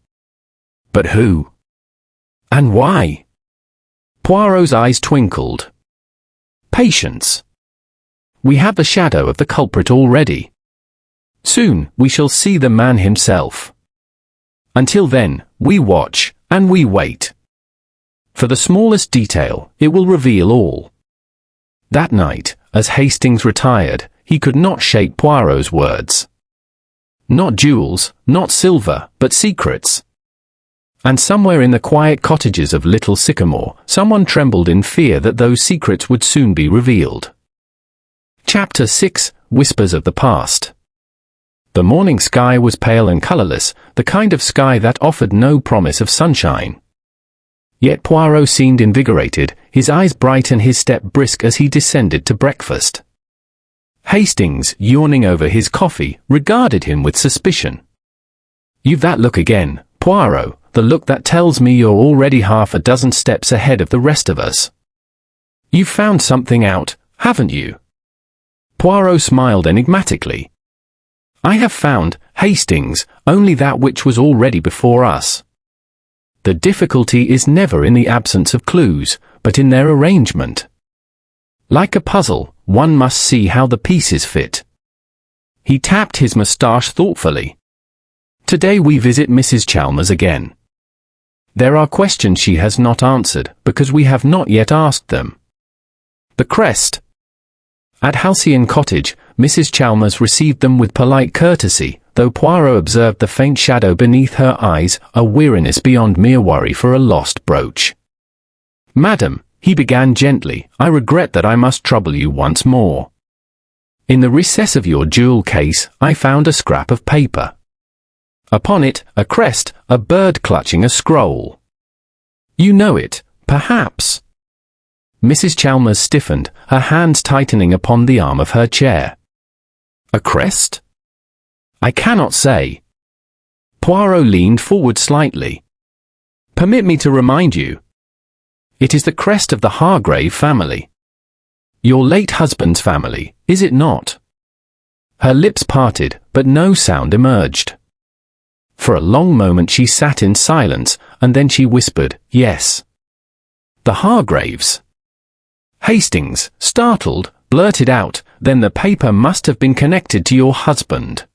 Speaker 1: But who? And why? Poirot's eyes twinkled. Patience. We have the shadow of the culprit already. Soon, we shall see the man himself. Until then, we watch, and we wait. For the smallest detail, it will reveal all. That night, as Hastings retired, he could not shake Poirot's words. Not jewels, not silver, but secrets. And somewhere in the quiet cottages of Little Sycamore, someone trembled in fear that those secrets would soon be revealed. Chapter 6, Whispers of the Past. The morning sky was pale and colourless, the kind of sky that offered no promise of sunshine. Yet Poirot seemed invigorated, his eyes bright and his step brisk as he descended to breakfast. Hastings, yawning over his coffee, regarded him with suspicion. "You've that look again, Poirot, the look that tells me you're already half a dozen steps ahead of the rest of us. You've found something out, haven't you?" Poirot smiled enigmatically. "I have found, Hastings, only that which was already before us. The difficulty is never in the absence of clues, but in their arrangement. Like a puzzle, one must see how the pieces fit." He tapped his moustache thoughtfully. "Today we visit Mrs. Chalmers again. There are questions she has not answered, because we have not yet asked them. The crest." At Halcyon Cottage, Mrs. Chalmers received them with polite courtesy, though Poirot observed the faint shadow beneath her eyes, a weariness beyond mere worry for a lost brooch. "Madam," he began gently, "I regret that I must trouble you once more. In the recess of your jewel case, I found a scrap of paper. Upon it, a crest, a bird clutching a scroll. You know it, perhaps?" Mrs. Chalmers stiffened, her hands tightening upon the arm of her chair. "A crest?" "I cannot say." Poirot leaned forward slightly. "Permit me to remind you. It is the crest of the Hargrave family. Your late husband's family, is it not?" Her lips parted, but no sound emerged. For a long moment she sat in silence, and then she whispered, "Yes. The Hargraves." Hastings, startled, blurted out, "Then the paper must have been connected to your husband.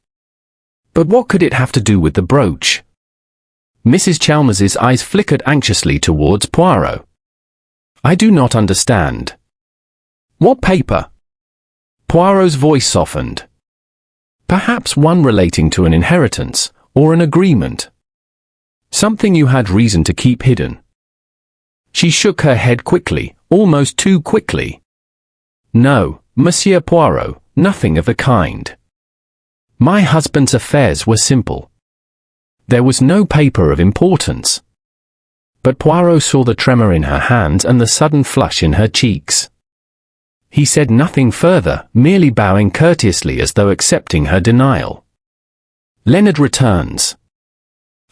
Speaker 1: But what could it have to do with the brooch?" Mrs. Chalmers's eyes flickered anxiously towards Poirot. "I do not understand." "What paper?" Poirot's voice softened. "Perhaps one relating to an inheritance, or an agreement. Something you had reason to keep hidden." She shook her head quickly, almost too quickly. "No, Monsieur Poirot, nothing of the kind. My husband's affairs were simple. There was no paper of importance." But Poirot saw the tremor in her hands and the sudden flush in her cheeks. He said nothing further, merely bowing courteously as though accepting her denial. "Leonard returns."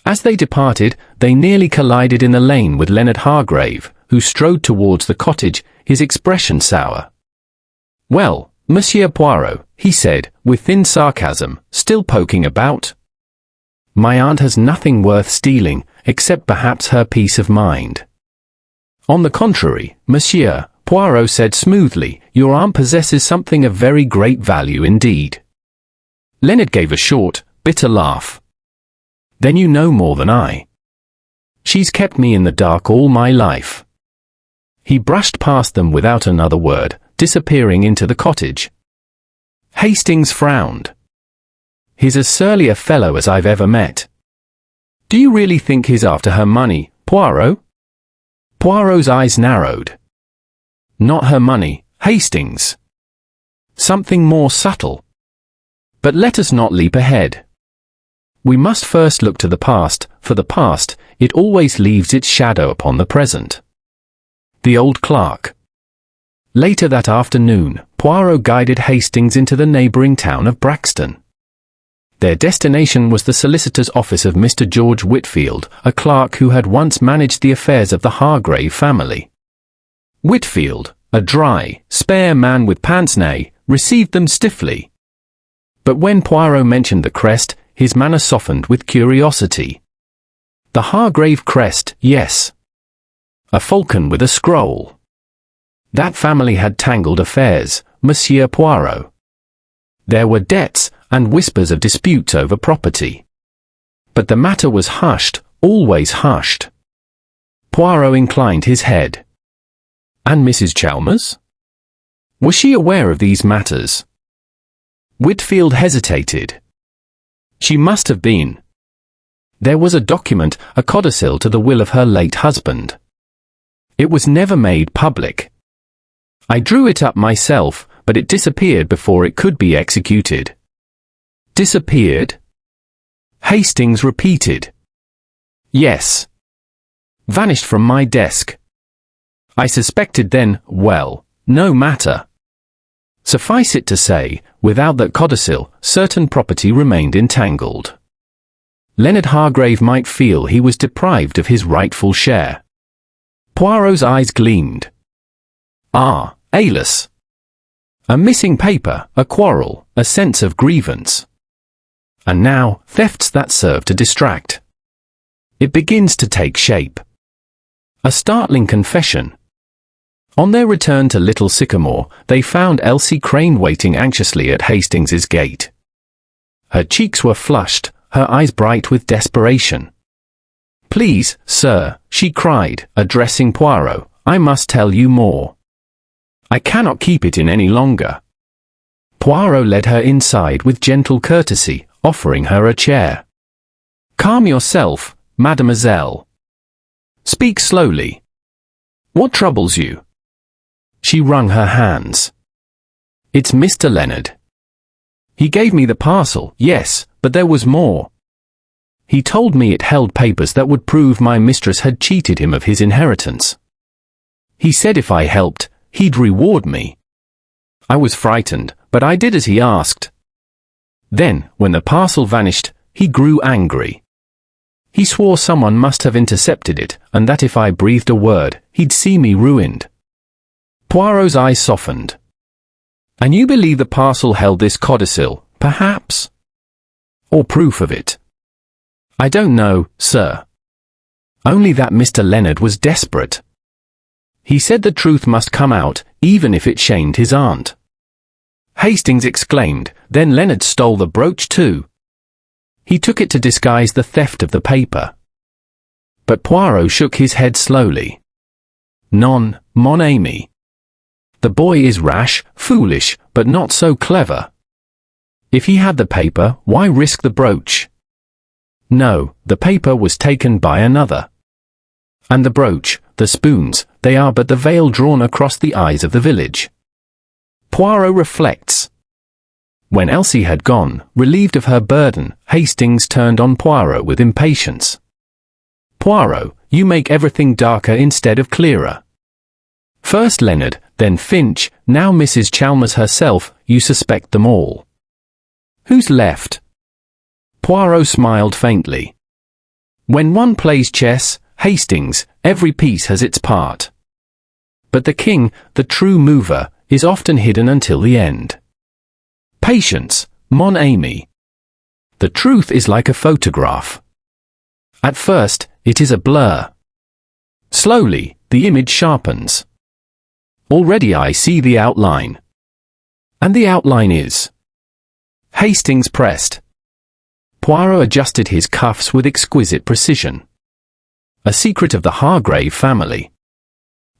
Speaker 1: As they departed, they nearly collided in the lane with Leonard Hargrave, who strode towards the cottage, his expression sour. "Well, Monsieur Poirot," he said, with thin sarcasm, "still poking about? My aunt has nothing worth stealing, except perhaps her peace of mind." "On the contrary, Monsieur," Poirot said smoothly, "your aunt possesses something of very great value indeed." Leonard gave a short, bitter laugh. "Then you know more than I. She's kept me in the dark all my life." He brushed past them without another word, disappearing into the cottage. Hastings frowned. "He's as surly a fellow as I've ever met." "Do you really think he's after her money, Poirot?" Poirot's eyes narrowed. "Not her money, Hastings. Something more subtle. But let us not leap ahead. We must first look to the past, for the past, it always leaves its shadow upon the present." The old clerk. Later that afternoon, Poirot guided Hastings into the neighbouring town of Braxton. Their destination was the solicitor's office of Mr. George Whitfield, a clerk who had once managed the affairs of the Hargrave family. Whitfield, a dry, spare man with pince-nez, received them stiffly. But when Poirot mentioned the crest, his manner softened with curiosity. "The Hargrave crest, yes. A falcon with a scroll. That family had tangled affairs, Monsieur Poirot. There were debts, and whispers of disputes over property. But the matter was hushed, always hushed." Poirot inclined his head. "And Mrs. Chalmers? Was she aware of these matters?" Whitfield hesitated. "She must have been. There was a document, a codicil to the will of her late husband. It was never made public. I drew it up myself, but it disappeared before it could be executed." "Disappeared?" Hastings repeated. "Yes. vanished from my desk. I suspected then, well, no matter. Suffice it to say, without that codicil, certain property remained entangled. Leonard Hargrave might feel he was deprived of his rightful share. Poirot's eyes gleamed. Ah, alias. A missing paper, a quarrel, a sense of grievance. And now, thefts that serve to distract. It begins to take shape. A startling confession. On their return to Little Sycamore, they found Elsie Crane waiting anxiously at Hastings's gate. Her cheeks were flushed, her eyes bright with desperation. "Please, sir," she cried, addressing Poirot, "I must tell you more. I cannot keep it in any longer." Poirot led her inside with gentle courtesy, offering her a chair. "Calm yourself, mademoiselle. Speak slowly. What troubles you?" She wrung her hands. "It's Mr. Leonard. He gave me the parcel, yes, but there was more. He told me it held papers that would prove my mistress had cheated him of his inheritance. He said if I helped, he'd reward me. I was frightened, but I did as he asked. Then, when the parcel vanished, he grew angry. He swore someone must have intercepted it, and that if I breathed a word, he'd see me ruined." Poirot's eyes softened. "And you believe the parcel held this codicil, perhaps? Or proof of it?" "I don't know, sir. Only that Mr. Leonard was desperate. He said the truth must come out, even if it shamed his aunt." Hastings exclaimed, "Then Leonard stole the brooch too." "He took it to disguise the theft of the paper." But Poirot shook his head slowly. "Non, mon ami. The boy is rash, foolish, but not so clever. If he had the paper, why risk the brooch? No, the paper was taken by another. And the brooch, the spoons, they are but the veil drawn across the eyes of the village." Poirot reflects. When Elsie had gone, relieved of her burden, Hastings turned on Poirot with impatience. "Poirot, you make everything darker instead of clearer. First Leonard, then Finch, now Mrs. Chalmers herself, you suspect them all. Who's left?" Poirot smiled faintly. "When one plays chess, Hastings, every piece has its part. But the king, the true mover, is often hidden until the end. Patience, mon ami. The truth is like a photograph. At first, it is a blur. Slowly, the image sharpens. Already I see the outline. And the outline is..." Hastings pressed. Poirot adjusted his cuffs with exquisite precision. "A secret of the Hargrave family.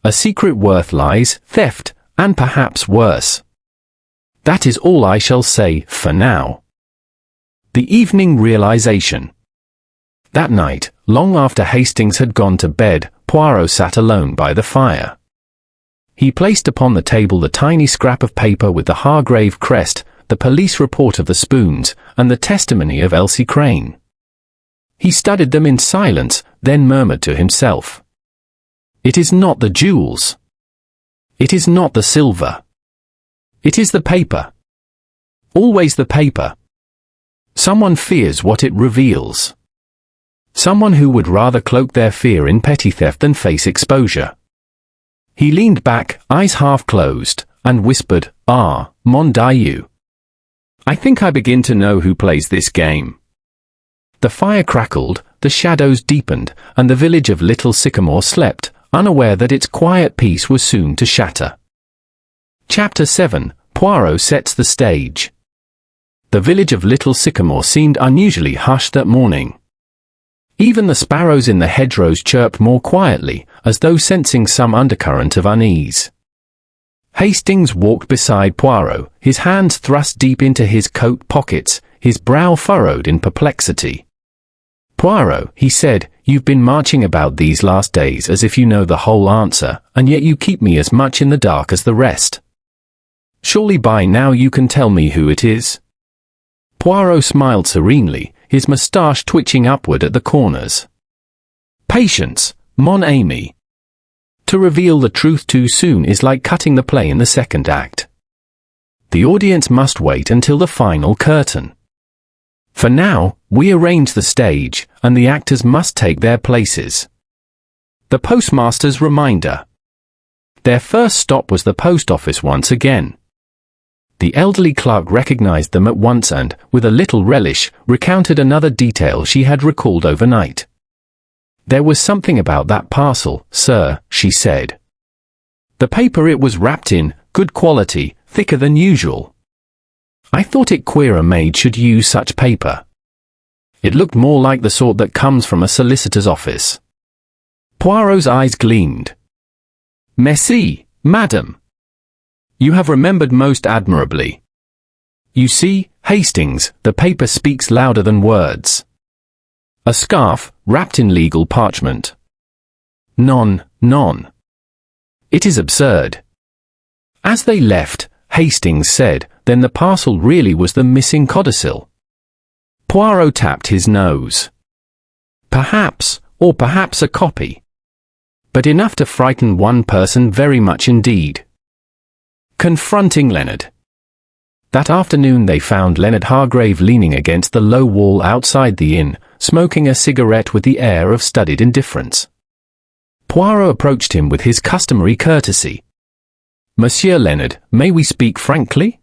Speaker 1: A secret worth lies, theft, and perhaps worse. That is all I shall say, for now." The evening realization. That night, long after Hastings had gone to bed, Poirot sat alone by the fire. He placed upon the table the tiny scrap of paper with the Hargrave crest, the police report of the spoons, and the testimony of Elsie Crane. He studied them in silence, then murmured to himself. "It is not the jewels. It is not the silver. It is the paper. Always the paper. Someone fears what it reveals. Someone who would rather cloak their fear in petty theft than face exposure." He leaned back, eyes half closed, and whispered, "Ah, mon Dieu. I think I begin to know who plays this game." The fire crackled, the shadows deepened, and the village of Little Sycamore slept, unaware that its quiet peace was soon to shatter. Chapter 7. Poirot sets the stage. The village of Little Sycamore seemed unusually hushed that morning. Even the sparrows in the hedgerows chirped more quietly, as though sensing some undercurrent of unease. Hastings walked beside Poirot, his hands thrust deep into his coat pockets, his brow furrowed in perplexity. "Poirot," he said, "you've been marching about these last days as if you know the whole answer, and yet you keep me as much in the dark as the rest. Surely by now you can tell me who it is?" Poirot smiled serenely, his moustache twitching upward at the corners. "Patience, mon ami. To reveal the truth too soon is like cutting the play in the second act. The audience must wait until the final curtain. For now, we arrange the stage, and the actors must take their places. The postmaster's reminder. Their first stop was the post office once again. The elderly clerk recognized them at once and, with a little relish, recounted another detail she had recalled overnight. "There was something about that parcel, sir," she said. "The paper it was wrapped in, good quality, thicker than usual. I thought it queer a maid should use such paper. It looked more like the sort that comes from a solicitor's office." Poirot's eyes gleamed. "Merci, madame. You have remembered most admirably. You see, Hastings, the paper speaks louder than words. A scarf, wrapped in legal parchment. Non. It is absurd." As they left, Hastings said, "Then the parcel really was the missing codicil." Poirot tapped his nose. "Perhaps, or perhaps a copy. But enough to frighten one person very much indeed." Confronting Leonard. That afternoon they found Leonard Hargrave leaning against the low wall outside the inn, smoking a cigarette with the air of studied indifference. Poirot approached him with his customary courtesy. "Monsieur Leonard, may we speak frankly?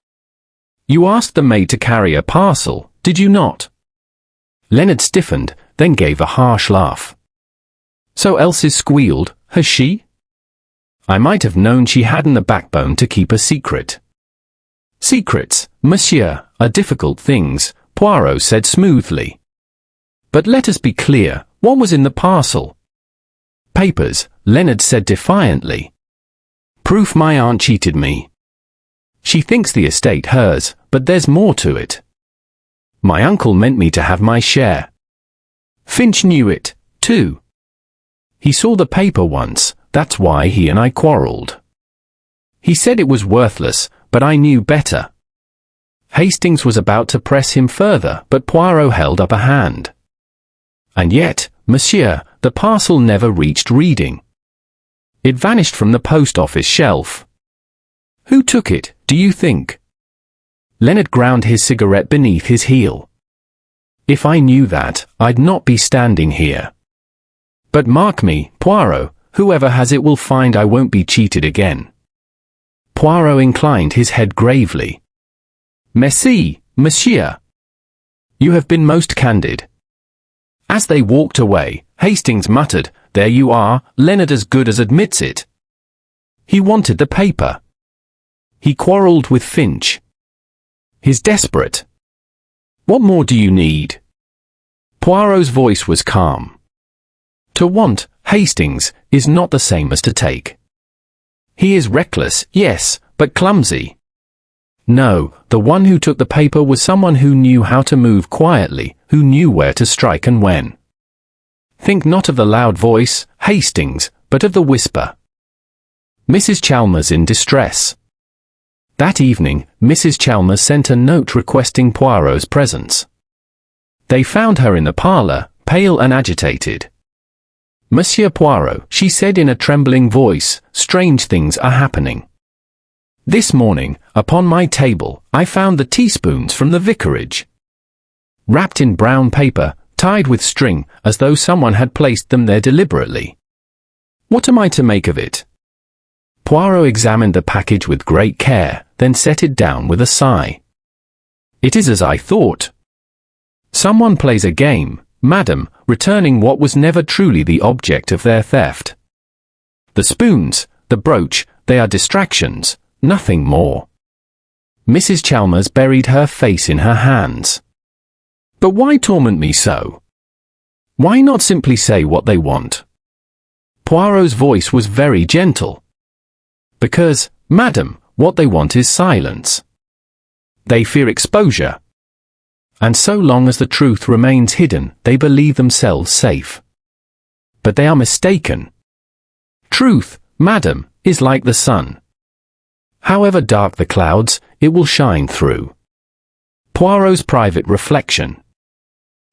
Speaker 1: You asked the maid to carry a parcel, did you not?" Leonard stiffened, then gave a harsh laugh. "So Elsie's squealed, has she? I might have known she hadn't the backbone to keep a secret." "Secrets, monsieur, are difficult things," Poirot said smoothly. "But let us be clear, what was in the parcel?" "Papers," Leonard said defiantly. "Proof my aunt cheated me. She thinks the estate hers, but there's more to it. My uncle meant me to have my share. Finch knew it, too. He saw the paper once, that's why he and I quarrelled. He said it was worthless, but I knew better." Hastings was about to press him further, but Poirot held up a hand. "And yet, monsieur, the parcel never reached reading. It vanished from the post office shelf. Who took it, do you think?" Leonard ground his cigarette beneath his heel. "If I knew that, I'd not be standing here. But mark me, Poirot, whoever has it will find I won't be cheated again." Poirot inclined his head gravely. "Merci, monsieur. You have been most candid." As they walked away, Hastings muttered, "There you are, Leonard as good as admits it. He wanted the paper. He quarrelled with Finch. He's desperate. What more do you need?" Poirot's voice was calm. "To want, Hastings, is not the same as to take. He is reckless, yes, but clumsy. No, the one who took the paper was someone who knew how to move quietly, who knew where to strike and when. Think not of the loud voice, Hastings, but of the whisper." Mrs. Chalmers in distress. That evening, Mrs. Chalmers sent a note requesting Poirot's presence. They found her in the parlour, pale and agitated. "Monsieur Poirot," she said in a trembling voice, "strange things are happening. This morning, upon my table, I found the teaspoons from the vicarage. Wrapped in brown paper, tied with string, as though someone had placed them there deliberately. What am I to make of it?" Poirot examined the package with great care, then set it down with a sigh. "It is as I thought. Someone plays a game, madam, returning what was never truly the object of their theft. The spoons, the brooch, they are distractions, nothing more." Mrs. Chalmers buried her face in her hands. "But why torment me so? Why not simply say what they want?" Poirot's voice was very gentle. "Because, madam, what they want is silence. They fear exposure. And so long as the truth remains hidden, they believe themselves safe. But they are mistaken. Truth, madam, is like the sun. However dark the clouds, it will shine through." Poirot's private reflection.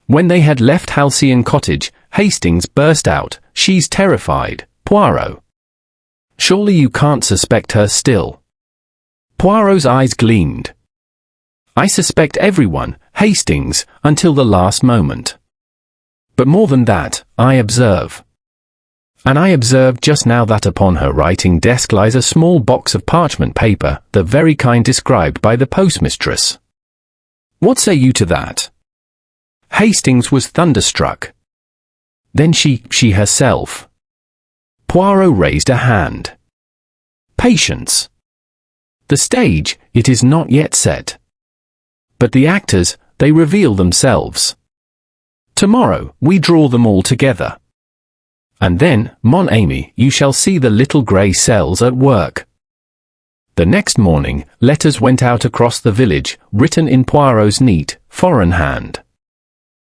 Speaker 1: When they had left Halcyon Cottage, Hastings burst out, she's terrified, Poirot. Surely you can't suspect her still. Poirot's eyes gleamed. I suspect everyone, Hastings, until the last moment. But more than that, I observe. And I observed just now that upon her writing desk lies a small box of parchment paper, the very kind described by the postmistress. What say you to that? Hastings was thunderstruck. Then she herself. Poirot raised a hand. Patience. The stage, it is not yet set. But the actors, they reveal themselves. Tomorrow, we draw them all together. And then, mon ami, you shall see the little grey cells at work. The next morning, letters went out across the village, written in Poirot's neat, foreign hand.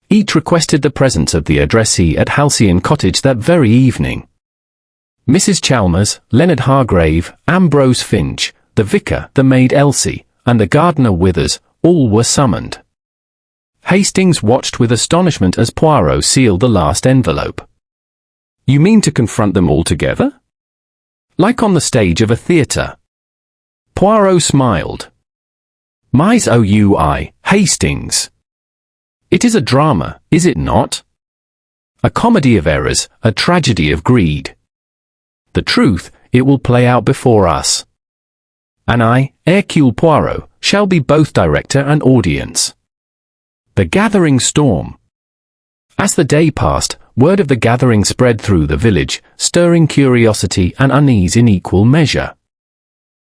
Speaker 1: Each requested the presence of the addressee at Halcyon Cottage that very evening. Mrs. Chalmers, Leonard Hargrave, Ambrose Finch, the vicar, the maid Elsie, and the gardener Withers, all were summoned. Hastings watched with astonishment as Poirot sealed the last envelope. You mean to confront them all together? Like on the stage of a theatre. Poirot smiled. Mais oui, Hastings. It is a drama, is it not? A comedy of errors, a tragedy of greed. The truth, it will play out before us. And I, Hercule Poirot, shall be both director and audience. The gathering storm. As the day passed, word of the gathering spread through the village, stirring curiosity and unease in equal measure.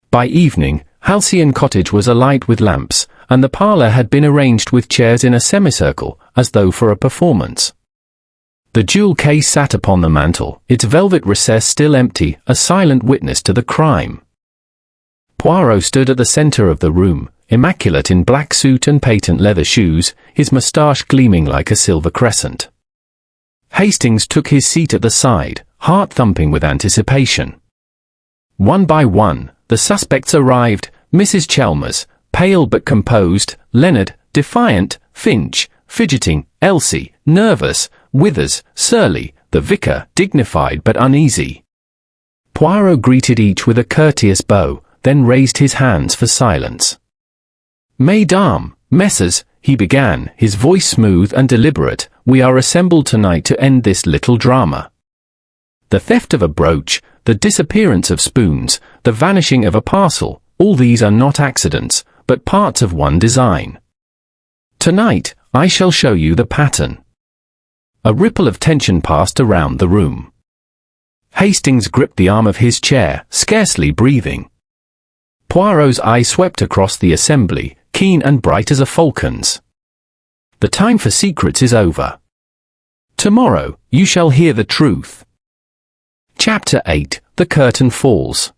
Speaker 1: By evening, Halcyon Cottage was alight with lamps, and the parlour had been arranged with chairs in a semicircle, as though for a performance. The jewel case sat upon the mantel, its velvet recess still empty, a silent witness to the crime. Poirot stood at the centre of the room, immaculate in black suit and patent leather shoes, his moustache gleaming like a silver crescent. Hastings took his seat at the side, heart thumping with anticipation. One by one, the suspects arrived, Mrs. Chalmers, pale but composed, Leonard, defiant, Finch, fidgeting, Elsie, nervous, Withers, surly, the vicar, dignified but uneasy. Poirot greeted each with a courteous bow, then raised his hands for silence. Mesdames, messieurs, he began, his voice smooth and deliberate, we are assembled tonight to end this little drama. The theft of a brooch, the disappearance of spoons, the vanishing of a parcel, all these are not accidents, but parts of one design. Tonight, I shall show you the pattern. A ripple of tension passed around the room. Hastings gripped the arm of his chair, scarcely breathing. Poirot's eye swept across the assembly, keen and bright as a falcon's. The time for secrets is over. Tomorrow, you shall hear the truth. Chapter 8, The Curtain Falls.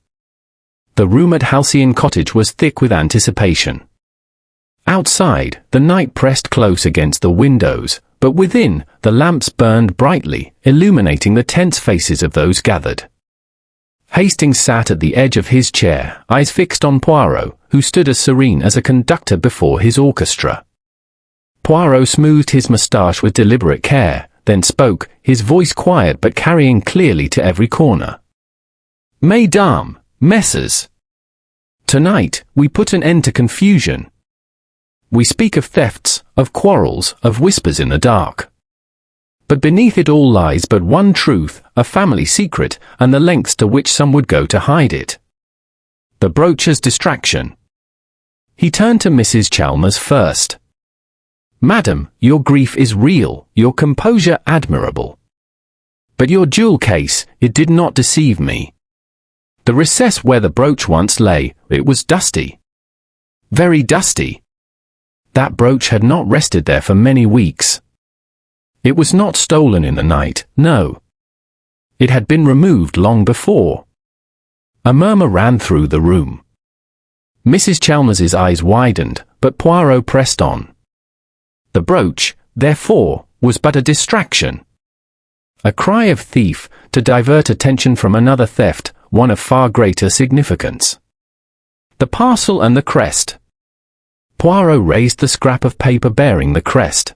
Speaker 1: The room at Halcyon Cottage was thick with anticipation. Outside, the night pressed close against the windows, but within, the lamps burned brightly, illuminating the tense faces of those gathered. Hastings sat at the edge of his chair, eyes fixed on Poirot, who stood as serene as a conductor before his orchestra. Poirot smoothed his moustache with deliberate care, then spoke, his voice quiet but carrying clearly to every corner. Mesdames, messieurs. Tonight, we put an end to confusion. We speak of thefts, of quarrels, of whispers in the dark. But beneath it all lies but one truth, a family secret, and the lengths to which some would go to hide it. The brooch's distraction. He turned to Mrs. Chalmers first. Madam, your grief is real, your composure admirable. But your jewel case, it did not deceive me. The recess where the brooch once lay, it was dusty. Very dusty. That brooch had not rested there for many weeks. It was not stolen in the night, no. It had been removed long before. A murmur ran through the room. Mrs. Chalmers's eyes widened, but Poirot pressed on. The brooch, therefore, was but a distraction. A cry of thief, to divert attention from another theft, one of far greater significance. The parcel and the crest. Poirot raised the scrap of paper bearing the crest.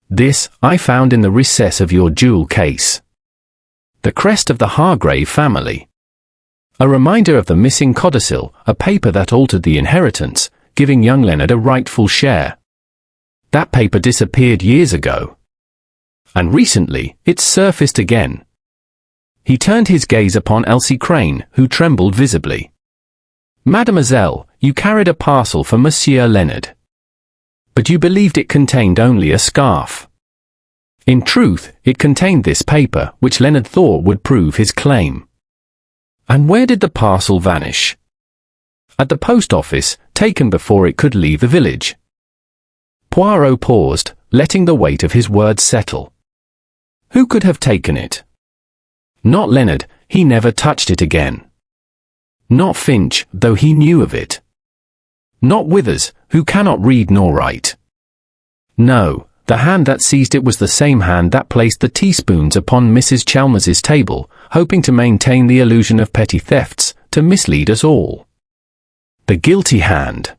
Speaker 1: This, I found in the recess of your jewel case. The crest of the Hargrave family. A reminder of the missing codicil, a paper that altered the inheritance, giving young Leonard a rightful share. That paper disappeared years ago. And recently, it surfaced again. He turned his gaze upon Elsie Crane, who trembled visibly. "Mademoiselle, you carried a parcel for Monsieur Leonard. But you believed it contained only a scarf. In truth, it contained this paper, which Leonard thought would prove his claim." "And where did the parcel vanish?" "At the post office, taken before it could leave the village." Poirot paused, letting the weight of his words settle. Who could have taken it? Not Leonard, he never touched it again. Not Finch, though he knew of it. Not Withers, who cannot read nor write. No, the hand that seized it was the same hand that placed the teaspoons upon Mrs. Chalmers's table, hoping to maintain the illusion of petty thefts, to mislead us all. The guilty hand.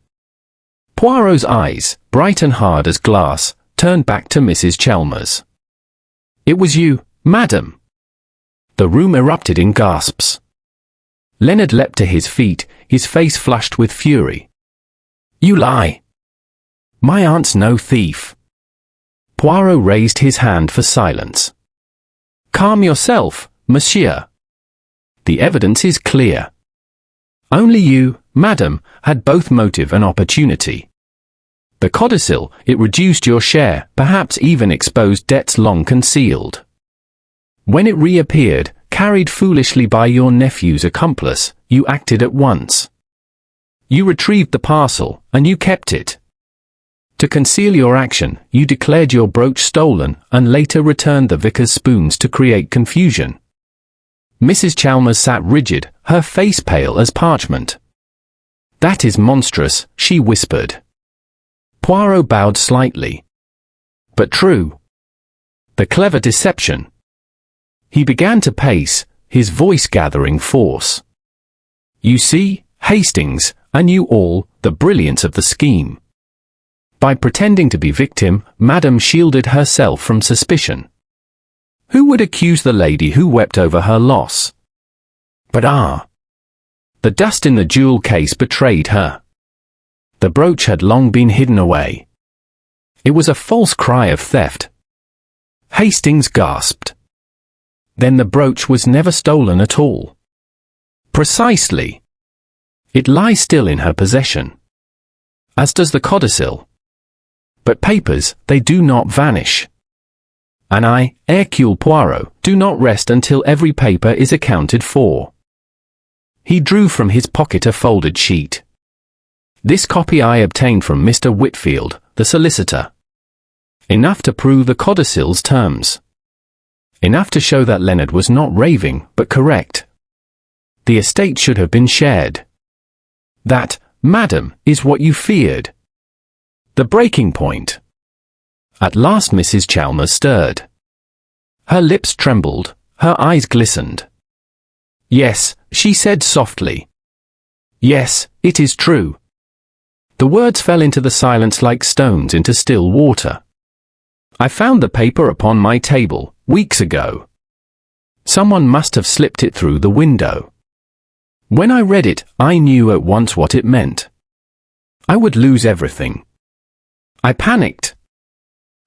Speaker 1: Poirot's eyes, bright and hard as glass, turned back to Mrs. Chalmers. "It was you, madam." The room erupted in gasps. Leonard leapt to his feet, his face flushed with fury. "You lie. My aunt's no thief." Poirot raised his hand for silence. "Calm yourself, monsieur. The evidence is clear. Only you, madam, had both motive and opportunity. The codicil, it reduced your share, perhaps even exposed debts long concealed. When it reappeared, carried foolishly by your nephew's accomplice, you acted at once. You retrieved the parcel, and you kept it. To conceal your action, you declared your brooch stolen, and later returned the vicar's spoons to create confusion." Mrs. Chalmers sat rigid, her face pale as parchment. "That is monstrous," she whispered. Poirot bowed slightly. "But true. The clever deception." He began to pace, his voice gathering force. "You see, Hastings, and you all, the brilliance of the scheme. By pretending to be victim, Madame shielded herself from suspicion. Who would accuse the lady who wept over her loss? But the dust in the jewel case betrayed her. The brooch had long been hidden away. It was a false cry of theft." Hastings gasped. "Then the brooch was never stolen at all." "Precisely. It lies still in her possession. As does the codicil. But papers, they do not vanish. And I, Hercule Poirot, do not rest until every paper is accounted for." He drew from his pocket a folded sheet. "This copy I obtained from Mr. Whitfield, the solicitor. Enough to prove the codicil's terms. Enough to show that Leonard was not raving, but correct. The estate should have been shared. That, madam, is what you feared. The breaking point." At last Mrs. Chalmers stirred. Her lips trembled, her eyes glistened. "Yes," she said softly. "Yes, it is true." The words fell into the silence like stones into still water. "I found the paper upon my table, weeks ago. Someone must have slipped it through the window. When I read it, I knew at once what it meant. I would lose everything. I panicked.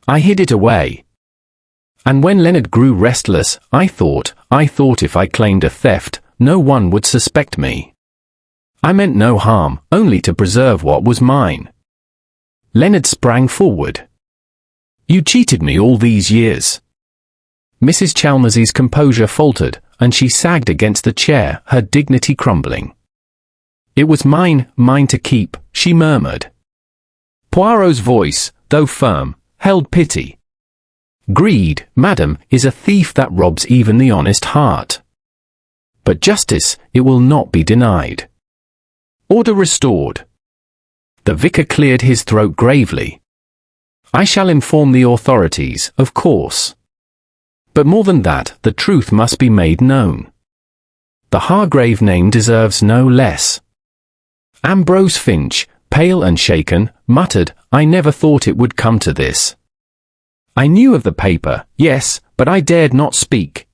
Speaker 1: I hid it away. And when Leonard grew restless, I thought if I claimed a theft, no one would suspect me. I meant no harm, only to preserve what was mine." Leonard sprang forward. "You cheated me all these years." Mrs. Chalmers's composure faltered, and she sagged against the chair, her dignity crumbling. "It was mine to keep," she murmured. Poirot's voice, though firm, held pity. "Greed, madam, is a thief that robs even the honest heart. But justice, it will not be denied." Order restored. The vicar cleared his throat gravely. "I shall inform the authorities, of course. But more than that, the truth must be made known. The Hargrave name deserves no less." Ambrose Finch, pale and shaken, muttered, "I never thought it would come to this. I knew of the paper, yes, but I dared not speak."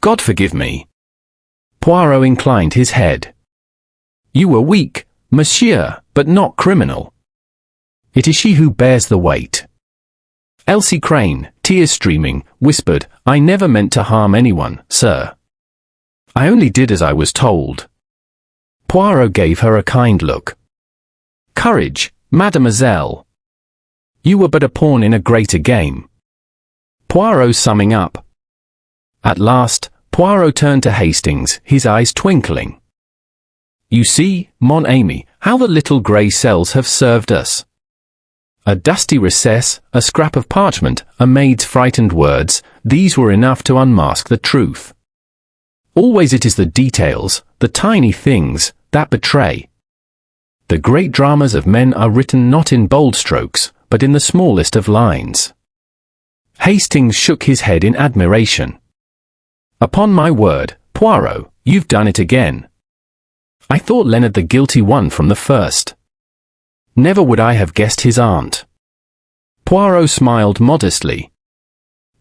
Speaker 1: God forgive me. Poirot inclined his head. You were weak, monsieur, but not criminal. It is she who bears the weight. Elsie Crane, tears streaming, whispered, I never meant to harm anyone, sir. I only did as I was told. Poirot gave her a kind look. Courage, mademoiselle. You were but a pawn in a greater game. Poirot summing up. At last, Poirot turned to Hastings, his eyes twinkling. You see, mon ami, how the little grey cells have served us. A dusty recess, a scrap of parchment, a maid's frightened words, these were enough to unmask the truth. Always it is the details, the tiny things, that betray. The great dramas of men are written not in bold strokes, but in the smallest of lines. Hastings shook his head in admiration. Upon my word, Poirot, you've done it again. I thought Leonard the guilty one from the first. Never would I have guessed his aunt. Poirot smiled modestly.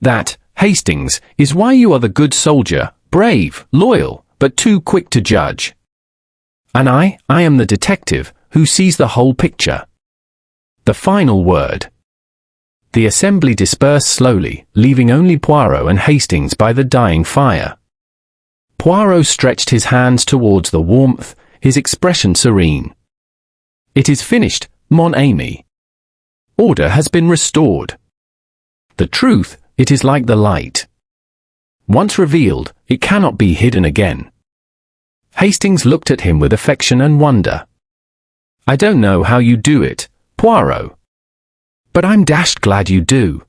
Speaker 1: That, Hastings, is why you are the good soldier, brave, loyal, but too quick to judge. And I am the detective, who sees the whole picture. The final word. The assembly dispersed slowly, leaving only Poirot and Hastings by the dying fire. Poirot stretched his hands towards the warmth, his expression serene. It is finished, mon ami. Order has been restored. The truth, it is like the light. Once revealed, it cannot be hidden again. Hastings looked at him with affection and wonder. I don't know how you do it, Poirot. But I'm dashed glad you do.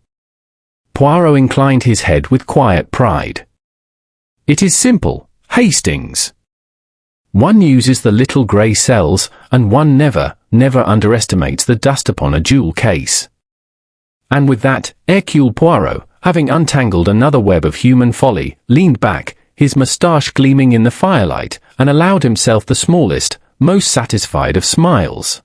Speaker 1: Poirot inclined his head with quiet pride. It is simple, Hastings. One uses the little grey cells, and one never underestimates the dust upon a jewel case. And with that, Hercule Poirot, having untangled another web of human folly, leaned back, his moustache gleaming in the firelight, and allowed himself the smallest, most satisfied of smiles.